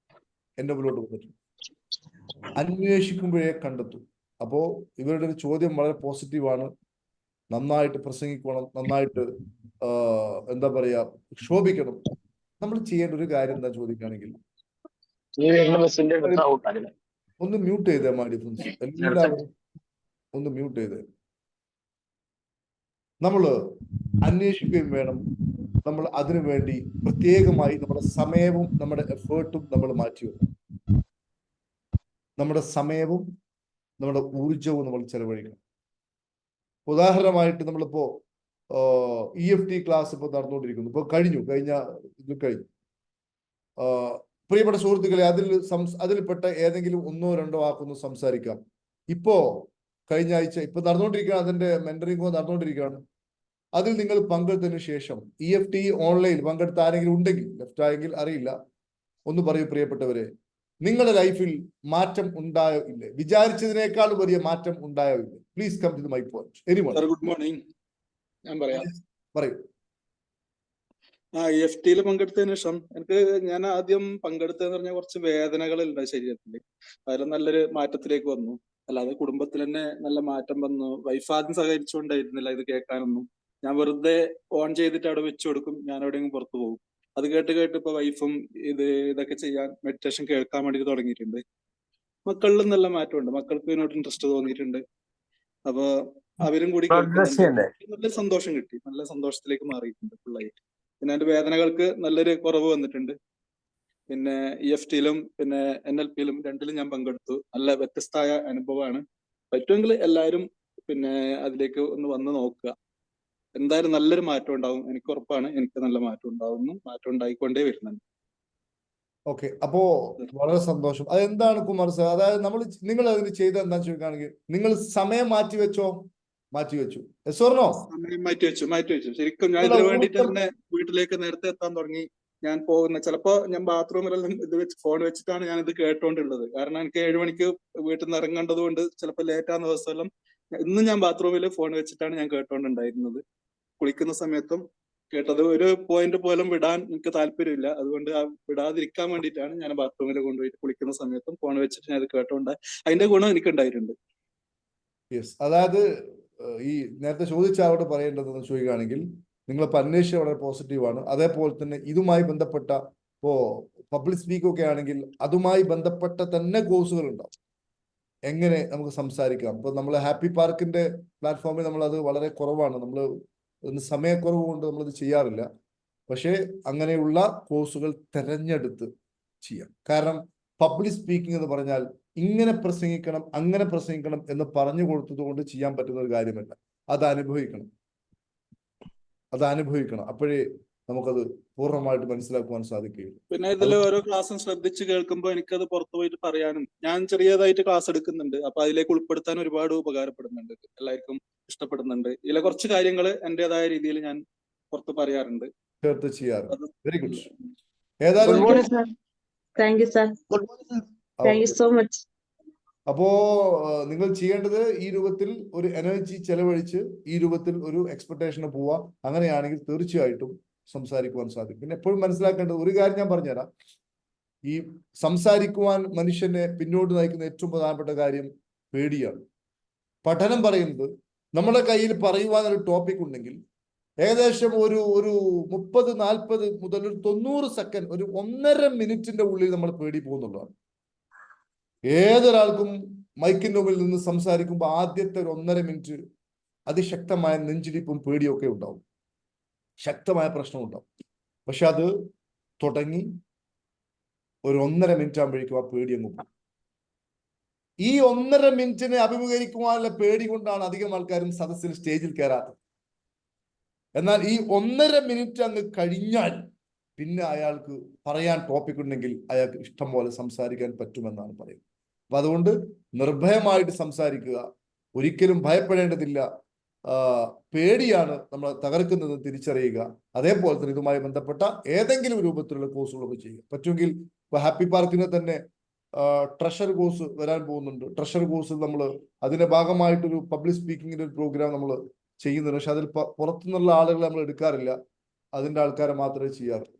എൻ്റെ മുമ്പിലോട്ട് വന്നിട്ടുണ്ട്. അന്വേഷിക്കുമ്പോഴേ കണ്ടെത്തും. അപ്പോ ഇവരുടെ ഒരു ചോദ്യം വളരെ പോസിറ്റീവാണ്. നന്നായിട്ട് പ്രസംഗിക്കണം, നന്നായിട്ട് എന്താ പറയാ, ശോഭിക്കണം. നമ്മൾ ചെയ്യേണ്ട ഒരു കാര്യം എന്താ ചോദിക്കുകയാണെങ്കിൽ, ഒന്ന് മ്യൂട്ട് ചെയ്തേ മാ ഡിഫൻസ്. എല്ലാവരും ഒന്ന് മ്യൂട്ട് ചെയ്തേ. നമ്മൾ അന്വേഷിക്കുകയും വേണം. നമ്മൾ അതിനു വേണ്ടി പ്രത്യേകമായി നമ്മുടെ സമയവും നമ്മുടെ എഫേർട്ടും നമ്മൾ മാറ്റി വെക്കണം. നമ്മുടെ സമയവും നമ്മുടെ ഊർജവും നമ്മൾ ചെലവഴിക്കണം. ഉദാഹരണമായിട്ട് നമ്മളിപ്പോ EFT ക്ലാസ് ഇപ്പോൾ നടന്നുകൊണ്ടിരിക്കുന്നു. ഇപ്പോൾ കഴിഞ്ഞ ഇത് കഴിഞ്ഞു. പ്രിയപ്പെട്ട സുഹൃത്തുക്കളെ, അതിൽപ്പെട്ട ഏതെങ്കിലും 1-2 വാക്കൊന്ന് സംസാരിക്കാം. ഇപ്പോ കഴിഞ്ഞ ആഴ്ച ഇപ്പൊ നടന്നുകൊണ്ടിരിക്കുകയാണ്, അതിന്റെ മെന്ററിംഗ് നടന്നുകൊണ്ടിരിക്കുകയാണ്. അതിൽ നിങ്ങൾ പങ്കെടുത്തതിന് ശേഷം EFT ഓൺലൈൻ പങ്കെടുത്ത ആരെങ്കിലും ഉണ്ടെങ്കിൽ, ലെഫ്റ്റ് ആയെങ്കിൽ അറിയില്ല, ഒന്ന് പറയൂ പ്രിയപ്പെട്ടവരെ, നിങ്ങളുടെ ലൈഫിൽ മാറ്റം ഉണ്ടായോ ഇല്ലേ? വിചാരിച്ചതിനേക്കാൾ വലിയ മാറ്റം ഉണ്ടായോ ഇല്ലേ? Please come to my point. Anyone? Good morning. ഞാൻ പറയാം. പറയൂ. EFT പങ്കെടുത്തതിന് ശേഷം ഞാൻ ആദ്യം പങ്കെടുത്തതെന്ന് പറഞ്ഞാൽ കുറച്ച് വേദനകളുണ്ട് ശരീരത്തിൽ. അതിൽ നല്ലൊരു മാറ്റത്തിലേക്ക് വന്നു. അല്ലാതെ കുടുംബത്തിൽ തന്നെ നല്ല മാറ്റം വന്നു. വൈഫ് ആദ്യം സഹകരിച്ചുകൊണ്ടായിരുന്നില്ല ഇത് കേൾക്കാനൊന്നും. ഞാൻ വെറുതെ ഓൺ ചെയ്തിട്ട് അവിടെ വെച്ചു കൊടുക്കും, ഞാൻ എവിടെയെങ്കിലും പുറത്തു പോകും. അത് കേട്ട് ഇപ്പൊ വൈഫും ഇതൊക്കെ ചെയ്യാൻ, മെഡിറ്റേഷൻ കേൾക്കാൻ വേണ്ടി തുടങ്ങിയിട്ടുണ്ട്. മക്കളിലും നല്ല മാറ്റമുണ്ട്. മക്കൾക്ക് ഇതിനോട് ഇൻട്രസ്റ്റ് തോന്നിയിട്ടുണ്ട്. അപ്പൊ അവരും കൂടി നല്ല സന്തോഷം കിട്ടി. നല്ല സന്തോഷത്തിലേക്ക് മാറിയിട്ടുണ്ട് ഫുള്ളായിട്ട്. പിന്നെ അതിന്റെ വേദനകൾക്ക് നല്ലൊരു കുറവ് വന്നിട്ടുണ്ട്. പിന്നെ EFT പിന്നെ NLP രണ്ടിലും ഞാൻ പങ്കെടുത്തു. നല്ല വ്യത്യസ്തമായ അനുഭവമാണ്. പറ്റുമെങ്കിൽ എല്ലാവരും പിന്നെ അതിലേക്ക് ഒന്ന് വന്ന് നോക്കുക. എന്തായാലും നല്ലൊരു മാറ്റം ഉണ്ടാവും. എനിക്ക് ഉറപ്പാണ്. എനിക്ക് നല്ല മാറ്റം ഉണ്ടാവുന്നു. മാറ്റം ഉണ്ടായിക്കൊണ്ടേ വരുന്നുണ്ട്. ഓക്കെ, അപ്പോ വളരെ സന്തോഷം. അതെന്താണ് കുമാർ സാർ? അതായത് നിങ്ങൾ അതിന് ചെയ്ത എന്താണെന്ന് ചോദിക്കുകയാണെങ്കിൽ, നിങ്ങൾ സമയം മാറ്റിവെച്ചോ? മാറ്റിവെച്ചു. സമയം മാറ്റിവെച്ചു. ശരിക്കും ഞാൻ ഇതിനു വേണ്ടിയിട്ട് തന്നെ വീട്ടിലേക്ക് നേരത്തെ എത്താൻ തുടങ്ങി. ഞാൻ ചിലപ്പോ ഞാൻ ബാത്റൂമിലെല്ലാം ഫോൺ വെച്ചിട്ടാണ് ഞാൻ ഇത് കേട്ടോണ്ടുള്ളത്. കാരണം എനിക്ക് 7 മണിക്ക് വീട്ടിൽ നിന്ന് ഇറങ്ങേണ്ടത് കൊണ്ട് ചിലപ്പോൾ ലേറ്റാകുന്ന ദിവസമെല്ലാം ഇന്നും ഞാൻ ബാത്റൂമിൽ ഫോൺ വെച്ചിട്ടാണ് ഞാൻ കേട്ടോണ്ടുണ്ടായിരുന്നത്. കുളിക്കുന്ന സമയത്തും കേട്ടത്. ഒരു പോയിന്റ് പോലും വിടാൻ എനിക്ക് താല്പര്യമില്ല. അതുകൊണ്ട് വിടാതിരിക്കാൻ വേണ്ടിയിട്ടാണ് ഞാൻ ബാത്റൂമിൽ കൊണ്ടുപോയിട്ട് കുളിക്കുന്ന സമയത്തും ഫോൺ വെച്ചിട്ട് ഞാൻ ഇത് കേട്ടോണ്ട് അതിന്റെ ഗുണം എനിക്ക് ഉണ്ടായിട്ടുണ്ട്. യെസ്, അതായത് ഈ നേരത്തെ ചോദിച്ച അവിടെ പറയേണ്ടതെന്ന് ചോദിക്കുകയാണെങ്കിൽ, നിങ്ങളിപ്പോൾ അന്വേഷിച്ച വളരെ പോസിറ്റീവാണ്. അതേപോലെ തന്നെ ഇതുമായി ബന്ധപ്പെട്ട പബ്ലിക് സ്പീക്കൊക്കെ ആണെങ്കിൽ അതുമായി ബന്ധപ്പെട്ട തന്നെ കോഴ്സുകൾ ഉണ്ടാവും. എങ്ങനെ നമുക്ക് സംസാരിക്കാം. ഇപ്പോൾ നമ്മൾ ഹാപ്പി പാർക്കിന്റെ പ്ലാറ്റ്ഫോമിൽ നമ്മൾ അത് വളരെ കുറവാണ്. നമ്മൾ ഒന്ന് സമയക്കുറവ് കൊണ്ട് നമ്മളത് ചെയ്യാറില്ല. പക്ഷേ അങ്ങനെയുള്ള കോഴ്സുകൾ തിരഞ്ഞെടുത്ത് ചെയ്യാം. കാരണം പബ്ലിക് സ്പീക്കിംഗ് എന്ന് പറഞ്ഞാൽ ഇങ്ങനെ പ്രസംഗിക്കണം അങ്ങനെ പ്രസംഗിക്കണം എന്ന് പറഞ്ഞു കൊടുത്തത് കൊണ്ട് ചെയ്യാൻ പറ്റുന്ന ഒരു കാര്യമല്ല. അത് അനുഭവിക്കണം. അപ്പോഴേ നമുക്കത് പൂർണ്ണമായിട്ട് മനസ്സിലാക്കുവാൻ സാധിക്കുകയുള്ളൂ. പിന്നെ ഇതിൽ ഓരോ ക്ലാസ്സും ശ്രദ്ധിച്ച് കേൾക്കുമ്പോൾ എനിക്കത് പുറത്തു പോയിട്ട് പറയാനും, ഞാൻ ചെറിയതായിട്ട് ക്ലാസ് എടുക്കുന്നുണ്ട്, അപ്പൊ അതിലേക്ക് ഉൾപ്പെടുത്താൻ ഒരുപാട് ഉപകാരപ്പെടുന്നുണ്ട്, എല്ലാവർക്കും ഇഷ്ടപ്പെടുന്നുണ്ട്. ഇതിലെ കുറച്ച് കാര്യങ്ങൾ എന്റേതായ രീതിയിൽ ഞാൻ പുറത്ത് പറയാറുണ്ട്, ചേർത്ത് ചെയ്യാറുണ്ട്. അത് വെരി ഗുഡ്. ഏതായാലും thank you sir. Thank you so much. അപ്പോ നിങ്ങൾ ചെയ്യേണ്ടത് ഈ രൂപത്തിൽ ഒരു എനർജി ചെലവഴിച്ച് ഈ രൂപത്തിൽ ഒരു എക്സ്പെക്ടേഷന് പോവുക. അങ്ങനെയാണെങ്കിൽ തീർച്ചയായിട്ടും സംസാരിക്കുവാൻ സാധിക്കും. പിന്നെ എപ്പോഴും മനസ്സിലാക്കേണ്ടത് ഒരു കാര്യം ഞാൻ പറഞ്ഞുതരാം. ഈ സംസാരിക്കുവാൻ മനുഷ്യനെ പിന്നോട്ട് നയിക്കുന്ന ഏറ്റവും പ്രധാനപ്പെട്ട കാര്യം പേടിയാണ്. പഠനം പറയുന്നത് നമ്മുടെ കയ്യിൽ പറയുവാനൊരു ടോപ്പിക് ഉണ്ടെങ്കിൽ ഏകദേശം ഒരു 30-40 മുതൽ ഒരു 90 സെക്കൻഡ്, ഒരു 1.5 മിനിറ്റിന്റെ ഉള്ളിൽ നമ്മൾ പേടി പോകുന്നുള്ളതാണ്. ഏതൊരാൾക്കും മൈക്കിന്റെ മുമ്പിൽ നിന്ന് സംസാരിക്കുമ്പോൾ ആദ്യത്തെ ഒരു 1.5 മിനിറ്റ് അതിശക്തമായ നെഞ്ചിടിപ്പും പേടിയൊക്കെ ഉണ്ടാവും, ശക്തമായ പ്രശ്നം ഉണ്ടാവും. പക്ഷെ അത് തുടങ്ങി ഒരു 1.5 മിനിറ്റ് ആകുമ്പോഴേക്കും ആ പേടി അങ്ങ് പോകും. ഈ 1.5 മിനിറ്റിനെ അഭിമുഖീകരിക്കുവാനുള്ള പേടി കൊണ്ടാണ് അധികം ആൾക്കാരും സദസ്സിൽ സ്റ്റേജിൽ കയറാത്തത്. എന്നാൽ ഈ 1.5 മിനിറ്റ് അങ്ങ് കഴിഞ്ഞാൽ പിന്നെ അയാൾക്ക് പറയാൻ ടോപ്പിക് ഉണ്ടെങ്കിൽ അയാൾക്ക് ഇഷ്ടം പോലെ സംസാരിക്കാൻ പറ്റുമെന്നാണ് പറയുന്നത്. അപ്പൊ അതുകൊണ്ട് നിർഭയമായിട്ട് സംസാരിക്കുക, ഒരിക്കലും ഭയപ്പെടേണ്ടതില്ല. പേടിയാണ് നമ്മളെ തകർക്കുന്നത് തിരിച്ചറിയുക. അതേപോലെ തന്നെ ഇതുമായി ബന്ധപ്പെട്ട ഏതെങ്കിലും രൂപത്തിലുള്ള കോഴ്സുകളൊക്കെ ചെയ്യുക. പറ്റുമെങ്കിൽ ഇപ്പൊ ഹാപ്പി പാർക്കിന് തന്നെ ട്രഷർ കോഴ്സ് വരാൻ പോകുന്നുണ്ട്. ട്രഷർ കോഴ്സിൽ നമ്മൾ അതിന്റെ ഭാഗമായിട്ടൊരു പബ്ലിക് സ്പീക്കിങ്ങിന്റെ ഒരു പ്രോഗ്രാം നമ്മൾ ചെയ്യുന്നുണ്ട്. പക്ഷെ അതിൽ പുറത്തുനിന്നുള്ള ആളുകളെ നമ്മൾ എടുക്കാറില്ല, അതിന്റെ ആൾക്കാരെ മാത്രമേ ചെയ്യാറുള്ളൂ.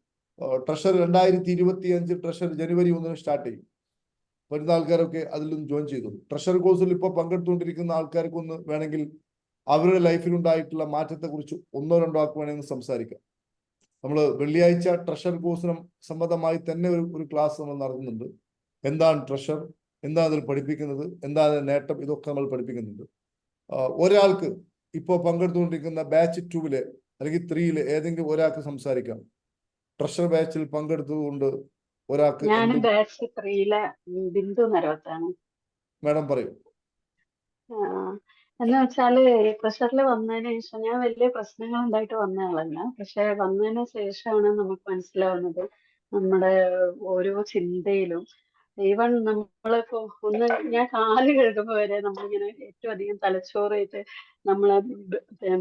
ട്രഷർ 2025 ട്രഷർ ജനുവരി 1 സ്റ്റാർട്ട് ചെയ്യും. വരുന്ന ആൾക്കാരൊക്കെ അതിലൊന്ന് ജോയിൻ ചെയ്തു. ട്രഷർ കോഴ്സിൽ ഇപ്പോൾ പങ്കെടുത്തുകൊണ്ടിരിക്കുന്ന ആൾക്കാർക്കൊന്ന് വേണമെങ്കിൽ അവരുടെ ലൈഫിലുണ്ടായിട്ടുള്ള മാറ്റത്തെക്കുറിച്ച് 1-2 വാക്ക് വേണമെങ്കിൽ സംസാരിക്കാം. നമ്മൾ വെള്ളിയാഴ്ച ട്രഷർ കോഴ്സിന് സംബന്ധമായി തന്നെ ഒരു ക്ലാസ് നമ്മൾ നടത്തുന്നുണ്ട്. എന്താണ് ട്രഷർ, എന്താണ് അതിൽ പഠിപ്പിക്കുന്നത്, എന്താണ് നേട്ടം, ഇതൊക്കെ നമ്മൾ പഠിപ്പിക്കുന്നുണ്ട്. ഒരാൾക്ക് ഇപ്പോൾ പങ്കെടുത്തുകൊണ്ടിരിക്കുന്ന ബാച്ച് 2 അല്ലെങ്കിൽ 3 ഏതെങ്കിലും ഒരാൾക്ക് സംസാരിക്കാം. ട്രഷർ ബാച്ചിൽ പങ്കെടുത്തതുകൊണ്ട് ഒരാൾക്ക്. ഞാൻ ബാച്ച് 3 ബിന്ദു നരവത്താണ്. മാഡം പറയൂ. എന്ന് വെച്ചാല് ട്രഷറിൽ വന്നതിന് ശേഷം ഞാൻ വലിയ പ്രശ്നങ്ങൾ ഉണ്ടായിട്ട് വന്ന ആളല്ല. പക്ഷെ വന്നതിന് ശേഷമാണ് നമുക്ക് മനസ്സിലാവുന്നത് നമ്മുടെ ഓരോ ചിന്തയിലും ഈവൻ നമ്മളിപ്പോ ഞാൻ കാല് കഴുകുമ്പോ വരെ നമ്മളിങ്ങനെ ഏറ്റവും അധികം തലച്ചോറായിട്ട് നമ്മളെ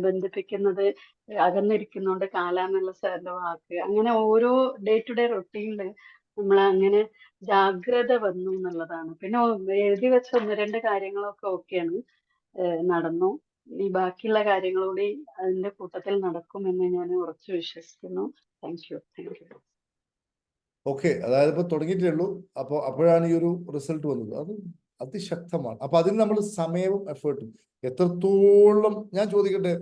ബന്ധിപ്പിക്കുന്നത് അകന്നിരിക്കുന്നോണ്ട് കാലാന്നുള്ള സാറിന്റെ വാക്ക്, അങ്ങനെ ഓരോ ഡേ ടു ഡേ റൊട്ടീനില് നമ്മൾ അങ്ങനെ ജാഗ്രത വന്നു എന്നുള്ളതാണ്. പിന്നെ എഴുതി വെച്ച 1-2 കാര്യങ്ങളൊക്കെ ഓക്കെയാണ്, നടന്നു. ഈ ബാക്കിയുള്ള കാര്യങ്ങളൂടി അതിന്റെ കൂട്ടത്തിൽ നടക്കുമെന്ന് ഞാൻ ഉറച്ചു വിശ്വസിക്കുന്നു. Thank you. ഓക്കെ, അതായത് ഇപ്പൊ തുടങ്ങിയിട്ടേ ഉള്ളൂ. അപ്പോഴാണ് ഈ ഒരു റിസൾട്ട് വന്നത്. അത് അതിശക്തമാണ്. അപ്പൊ അതിന് നമ്മൾ സമയവും എഫേർട്ടും എത്രത്തോളം, ഞാൻ ചോദിക്കട്ടെ,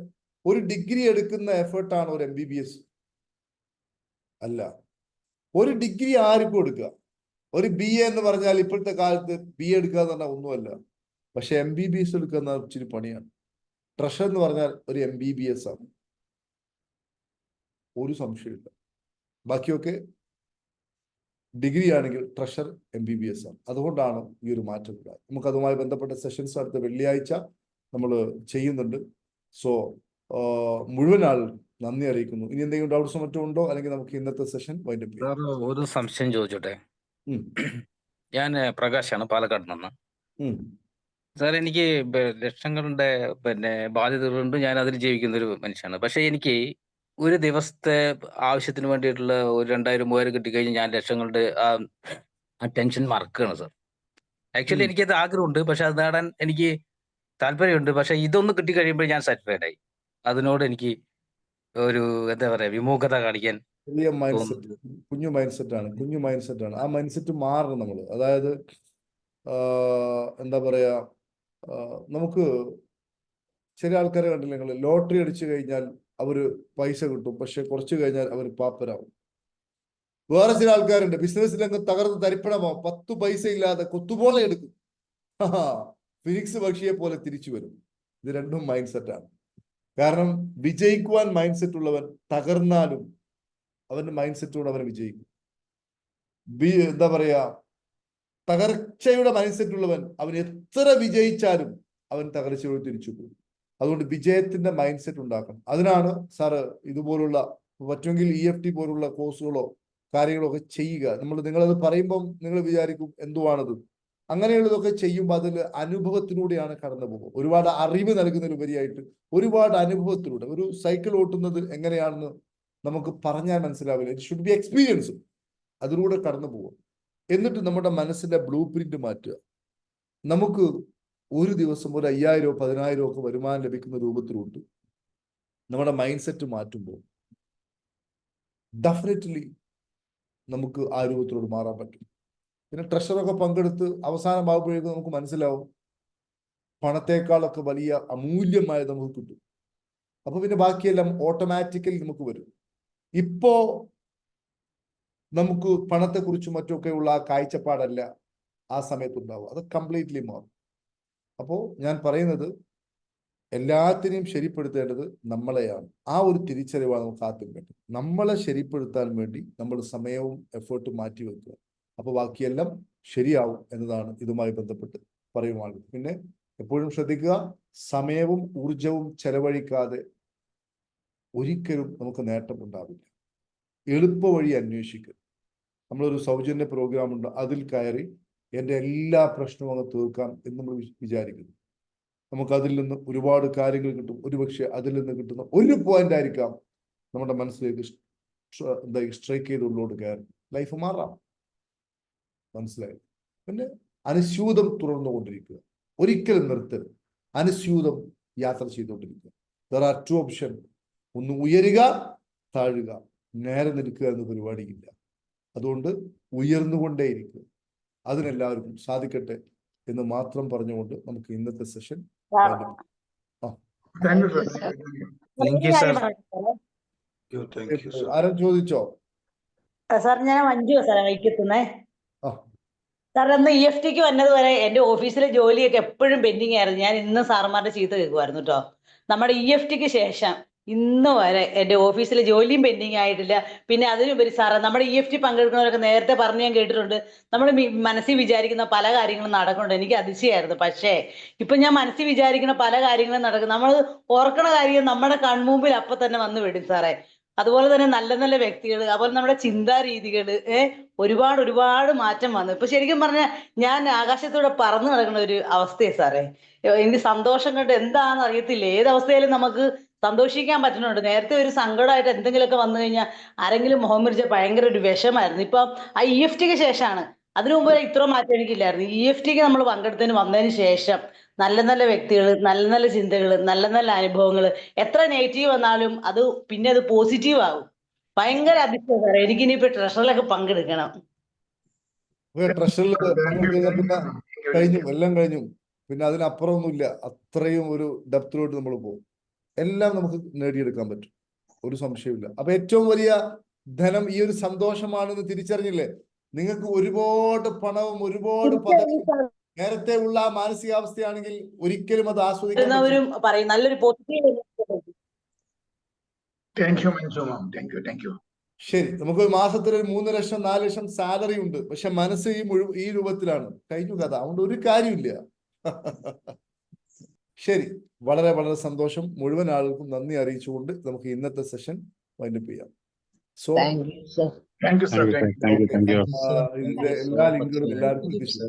ഒരു ഡിഗ്രി എടുക്കുന്ന എഫേർട്ടാണ് ഒരു MBBS? അല്ല. ഒരു ഡിഗ്രി ആർക്കും എടുക്കുക. ഒരു BA എന്ന് പറഞ്ഞാൽ ഇപ്പോഴത്തെ കാലത്ത് BA എടുക്കുക എന്ന് പറഞ്ഞാൽ ഒന്നുമല്ല. പക്ഷെ MBBS എടുക്കുക എന്ന ഇച്ചിരി പണിയാണ്. ട്രഷർ എന്ന് പറഞ്ഞാൽ ഒരു MBBS ആണ്, ഒരു സംശയമില്ല. ബാക്കിയൊക്കെ ഡിഗ്രി ആണെങ്കിൽ ട്രഷർ MBBS ആണ്. അതുകൊണ്ടാണ് ഈ ഒരു മാറ്റം. നമുക്ക് അതുമായി ബന്ധപ്പെട്ട സെഷൻസ് അടുത്ത വെള്ളിയാഴ്ച നമ്മൾ ചെയ്യുന്നുണ്ട്. സോ മുഴുവൻ ആൾ നന്ദി അറിയിക്കുന്നു. ഇനി എന്തെങ്കിലും ഡൗട്ട്സ് മറ്റോ ഉണ്ടോ, അല്ലെങ്കിൽ നമുക്ക് ഇന്നത്തെ സെഷൻ വൈൻഡ് അപ്പ് ചെയ്യാം? ഒരു സംശയം ചോദിച്ചോട്ടെ? ഞാൻ പ്രകാശാണ്, പാലക്കാട് നിന്ന്. സാർ, എനിക്ക് ലക്ഷങ്ങളുടെ ബാധ്യതകളുണ്ട്. ഞാൻ അതിൽ ജീവിക്കുന്ന ഒരു മനുഷ്യനാണ്. പക്ഷെ എനിക്ക് ഒരു ദിവസത്തെ ആവശ്യത്തിന് വേണ്ടിയിട്ടുള്ള ഒരു 2000-3000 കിട്ടിക്കഴിഞ്ഞാൽ ഞാൻ ലക്ഷങ്ങളുടെ ആ ടെൻഷൻ മറക്കുകയാണ് സാർ. ആക്ച്വലി എനിക്കത് ആഗ്രഹമുണ്ട്, പക്ഷെ അത് നേടാൻ എനിക്ക് താല്പര്യമുണ്ട്. പക്ഷെ ഇതൊന്ന് കിട്ടിക്കഴിയുമ്പോൾ ഞാൻ സാറ്റിസ്ഫൈഡ് ആയി. അതിനോട് എനിക്ക് ഒരു എന്താ പറയാ, വിമുഖത കാണിക്കാൻ വലിയ മൈൻഡ് സെറ്റ്, കുഞ്ഞു മൈൻഡ് സെറ്റാണ്. ആ മൈൻഡ് സെറ്റ് മാറണം നമ്മൾ. അതായത് എന്താ പറയാ, നമുക്ക് ചില ആൾക്കാരെ കണ്ടില്ല നിങ്ങൾ, ലോട്ടറി അടിച്ചു കഴിഞ്ഞാൽ അവര് പൈസ കിട്ടും, പക്ഷെ കുറച്ച് കഴിഞ്ഞാൽ അവർ പാപ്പരാവും. വേറെ ചില ആൾക്കാരുണ്ട് ബിസിനസ്സിൽ അങ്ങ് തകർന്ന് തരിപ്പണമാവും, 10 പൈസ ഇല്ലാതെ കൊത്തുപോലെ എടുക്കും, ഫിനിക്സ് പക്ഷിയെ പോലെ തിരിച്ചു വരും. ഇത് രണ്ടും മൈൻഡ് സെറ്റാണ്. കാരണം വിജയിക്കുവാൻ മൈൻഡ് സെറ്റ് ഉള്ളവൻ തകർന്നാലും അവന്റെ മൈൻഡ് സെറ്റോട് അവൻ വിജയിക്കും. എന്താ പറയാ, തകർച്ചയുടെ മൈൻഡ് സെറ്റ് ഉള്ളവൻ അവൻ എത്ര വിജയിച്ചാലും അവൻ തകർച്ചയോട് തിരിച്ചു പോകും. അതുകൊണ്ട് വിജയത്തിന്റെ മൈൻഡ് സെറ്റ് ഉണ്ടാക്കണം. അതിനാണ് സാറ് ഇതുപോലുള്ള പറ്റുമെങ്കിൽ EFT പോലുള്ള കോഴ്സുകളോ കാര്യങ്ങളോ ഒക്കെ ചെയ്യുക. നിങ്ങളത് പറയുമ്പം നിങ്ങൾ വിചാരിക്കും എന്തുവാണത്. അങ്ങനെയുള്ളതൊക്കെ ചെയ്യുമ്പോൾ അതിൽ അനുഭവത്തിലൂടെയാണ് കടന്നു പോകുക. ഒരുപാട് അറിവ് നൽകുന്നതിലുപരിയായിട്ട് ഒരുപാട് അനുഭവത്തിലൂടെ. ഒരു സൈക്കിൾ ഓട്ടുന്നത് എങ്ങനെയാണെന്ന് നമുക്ക് പറഞ്ഞാൽ മനസ്സിലാവില്ല. It should be experience. അതിലൂടെ കടന്നു പോകും. എന്നിട്ട് നമ്മുടെ മനസ്സിന്റെ ബ്ലൂ പ്രിന്റ് മാറ്റുക. നമുക്ക് ഒരു ദിവസം ഒരു 5000 10,000 ഒക്കെ വരുമാനം ലഭിക്കുന്ന രൂപത്തിലോട്ട് നമ്മുടെ മൈൻഡ് സെറ്റ് മാറ്റുമ്പോൾ ഡെഫിനറ്റ്ലി നമുക്ക് ആ രൂപത്തിലോട്ട് മാറാൻ പറ്റും. പിന്നെ ട്രഷറൊക്കെ പങ്കെടുത്ത് അവസാനമാകുമ്പോഴേക്കും നമുക്ക് മനസ്സിലാവും പണത്തെക്കാളൊക്കെ വലിയ അമൂല്യമായത് നമുക്ക് കിട്ടും. അപ്പൊ പിന്നെ ബാക്കിയെല്ലാം ഓട്ടോമാറ്റിക്കലി നമുക്ക് വരും. ഇപ്പോ നമുക്ക് പണത്തെക്കുറിച്ചും മറ്റൊക്കെയുള്ള ആ കാഴ്ചപ്പാടല്ല ആ സമയത്തുണ്ടാവുക. അത് കംപ്ലീറ്റ്ലി മാറും. അപ്പോൾ ഞാൻ പറയുന്നത് എല്ലാത്തിനെയും ശരിപ്പെടുത്തേണ്ടത് നമ്മളെയാണ്. ആ ഒരു തിരിച്ചറിവാണ് നമുക്ക് ആദ്യം വേണ്ടത്. നമ്മളെ ശരിപ്പെടുത്താൻ വേണ്ടി നമ്മൾ സമയവും എഫേർട്ടും മാറ്റിവെക്കുക. അപ്പോൾ ബാക്കിയെല്ലാം ശരിയാവും എന്നതാണ് ഇതുമായി ബന്ധപ്പെട്ട് പറയുവാനുള്ളത്. പിന്നെ എപ്പോഴും ശ്രദ്ധിക്കുക, സമയവും ഊർജവും ചെലവഴിക്കാതെ ഒരിക്കലും നമുക്ക് നേട്ടം ഉണ്ടാവില്ല. എളുപ്പ വഴി അന്വേഷിക്കുക. നമ്മളൊരു സൗജന്യ പ്രോഗ്രാം ഉണ്ട്, അതിൽ കയറി എൻ്റെ എല്ലാ പ്രശ്നവും അങ്ങ് തീർക്കാം എന്ന് നമ്മൾ വിചാരിക്കുന്നു. നമുക്ക് അതിൽ നിന്ന് ഒരുപാട് കാര്യങ്ങൾ കിട്ടും. ഒരുപക്ഷെ അതിൽ നിന്ന് കിട്ടുന്ന ഒരു പോയിന്റ് ആയിരിക്കാം നമ്മുടെ മനസ്സിലേക്ക് സ്ട്രൈക്ക് ചെയ്ത് ഉള്ളോട്ട് കയറി ലൈഫ് മാറാം. മനസ്സിലായി? പിന്നെ അനുസ്യൂതം തുടർന്നുകൊണ്ടിരിക്കുക, ഒരിക്കലും നിർത്തരുത്. അനുസ്യൂതം യാത്ര ചെയ്തുകൊണ്ടിരിക്കുക. There are 2 option. ഒന്ന് ഉയരുക, താഴുക. നേരെ നിൽക്കുക എന്ന പരിപാടിയില്ല. അതുകൊണ്ട് ഉയർന്നുകൊണ്ടേയിരിക്കുക. അതിനെല്ലാവർക്കും സാധിക്കട്ടെ എന്ന് മാത്രം പറഞ്ഞുകൊണ്ട് നമുക്ക് ഇന്നത്തെ സെഷൻ ആരും ചോദിച്ചോ? സാർ ഞാൻ മഞ്ജു സാറേ വൈക്കത്തുന്നേ. സാർ അന്ന് EFTക്ക് വന്നത് വരെ എന്റെ ഓഫീസിലെ ജോലിയൊക്കെ എപ്പോഴും പെൻഡിങ് ആയിരുന്നു. ഞാൻ ഇന്ന് സാറന്മാരുടെ ചീത്ത കേൾക്കുമായിരുന്നു കേട്ടോ. നമ്മുടെ EFTക്ക് ശേഷം ഇന്ന് വരെ എന്റെ ഓഫീസിലെ ജോലിയും പെൻഡിങ് ആയിട്ടില്ല. പിന്നെ അതിനുപരി സാറേ, നമ്മുടെ EFT പങ്കെടുക്കുന്നവരൊക്കെ നേരത്തെ പറഞ്ഞ് ഞാൻ കേട്ടിട്ടുണ്ട്, നമ്മൾ മനസ്സിൽ വിചാരിക്കുന്ന പല കാര്യങ്ങളും നടക്കുന്നുണ്ട്. എനിക്ക് അതിശയായിരുന്നു. പക്ഷേ ഇപ്പൊ ഞാൻ മനസ്സിൽ വിചാരിക്കുന്ന പല കാര്യങ്ങളും നടക്കും. നമ്മൾ ഓർക്കണ കാര്യം നമ്മുടെ കൺമുമ്പിൽ അപ്പൊ തന്നെ വന്ന് വിടും സാറേ. അതുപോലെ തന്നെ നല്ല നല്ല വ്യക്തികൾ, അതുപോലെ നമ്മുടെ ചിന്താരീതികൾ ഒരുപാട് മാറ്റം വന്നു. ഇപ്പൊ ശരിക്കും പറഞ്ഞാൽ ഞാൻ ആകാശത്തൂടെ പറന്നു നടക്കുന്ന ഒരു അവസ്ഥയാണ് സാറേ. എനിക്ക് സന്തോഷം കൊണ്ട് എന്താണെന്ന് അറിയത്തില്ല. ഏതവസ്ഥയിലും നമുക്ക് സന്തോഷിക്കാൻ പറ്റുന്നുണ്ട്. നേരത്തെ ഒരു സങ്കടമായിട്ട് എന്തെങ്കിലുമൊക്കെ വന്നു കഴിഞ്ഞാൽ ആരെങ്കിലും മുഖം മുറിച്ച ഭയങ്കര ഒരു വിഷമായിരുന്നു. ഇപ്പൊ ആ EFTക്ക് ശേഷമാണ്. അതിനു മുമ്പ് ഇത്ര മാറ്റം എനിക്കില്ലായിരുന്നു. EFTക്ക് നമ്മൾ വന്നതിന് ശേഷം നല്ല നല്ല വ്യക്തികൾ, നല്ല നല്ല ചിന്തകൾ, നല്ല നല്ല അനുഭവങ്ങൾ, എത്ര നെഗറ്റീവ് വന്നാലും അത് പിന്നെ അത് പോസിറ്റീവ് ആകും. ഭയങ്കര അതിശയം സാറേ. എനിക്കിനിയിപ്പോ ട്രഷറിലൊക്കെ പങ്കെടുക്കണം. ട്രഷറിൽ പിന്നെ കഴിഞ്ഞു, എല്ലാം കഴിഞ്ഞു. പിന്നെ അതിനപ്പുറമൊന്നുമില്ല. അത്രയും ഒരു ഡെപ്തിലോട്ട് നമ്മൾ പോകും. എല്ലാം നമുക്ക് നേടിയെടുക്കാൻ പറ്റും, ഒരു സംശയമില്ല. അപ്പൊ ഏറ്റവും വലിയ ധനം ഈ ഒരു സന്തോഷമാണെന്ന് തിരിച്ചറിഞ്ഞില്ലേ? നിങ്ങൾക്ക് ഒരുപാട് പണവും ഒരുപാട് പദവിയും നേരത്തെ ഉള്ള ആ മാനസികാവസ്ഥയാണെങ്കിൽ ഒരിക്കലും അത് ആസ്വദിക്കാൻ പറയും നല്ലൊരു പോസിറ്റീവ്. ശരി, നമുക്ക് മാസത്തിൽ 3 ലക്ഷം 4 ലക്ഷം സാലറി ഉണ്ട്. പക്ഷെ മനസ്സ് ഈ രൂപത്തിലാണ്. കഴിഞ്ഞു കഥ. അതുകൊണ്ട് ഒരു കാര്യമില്ല. ശരി, വളരെ വളരെ സന്തോഷം. മുഴുവൻ ആളുകൾക്കും നന്ദി അറിയിച്ചുകൊണ്ട് നമുക്ക് ഇന്നത്തെ സെഷൻ വൈൻഡപ്പ് ചെയ്യാം. സോ ഇതിന്റെ എല്ലാ ലിങ്കുകളും എല്ലാവർക്കും എത്തിച്ചു.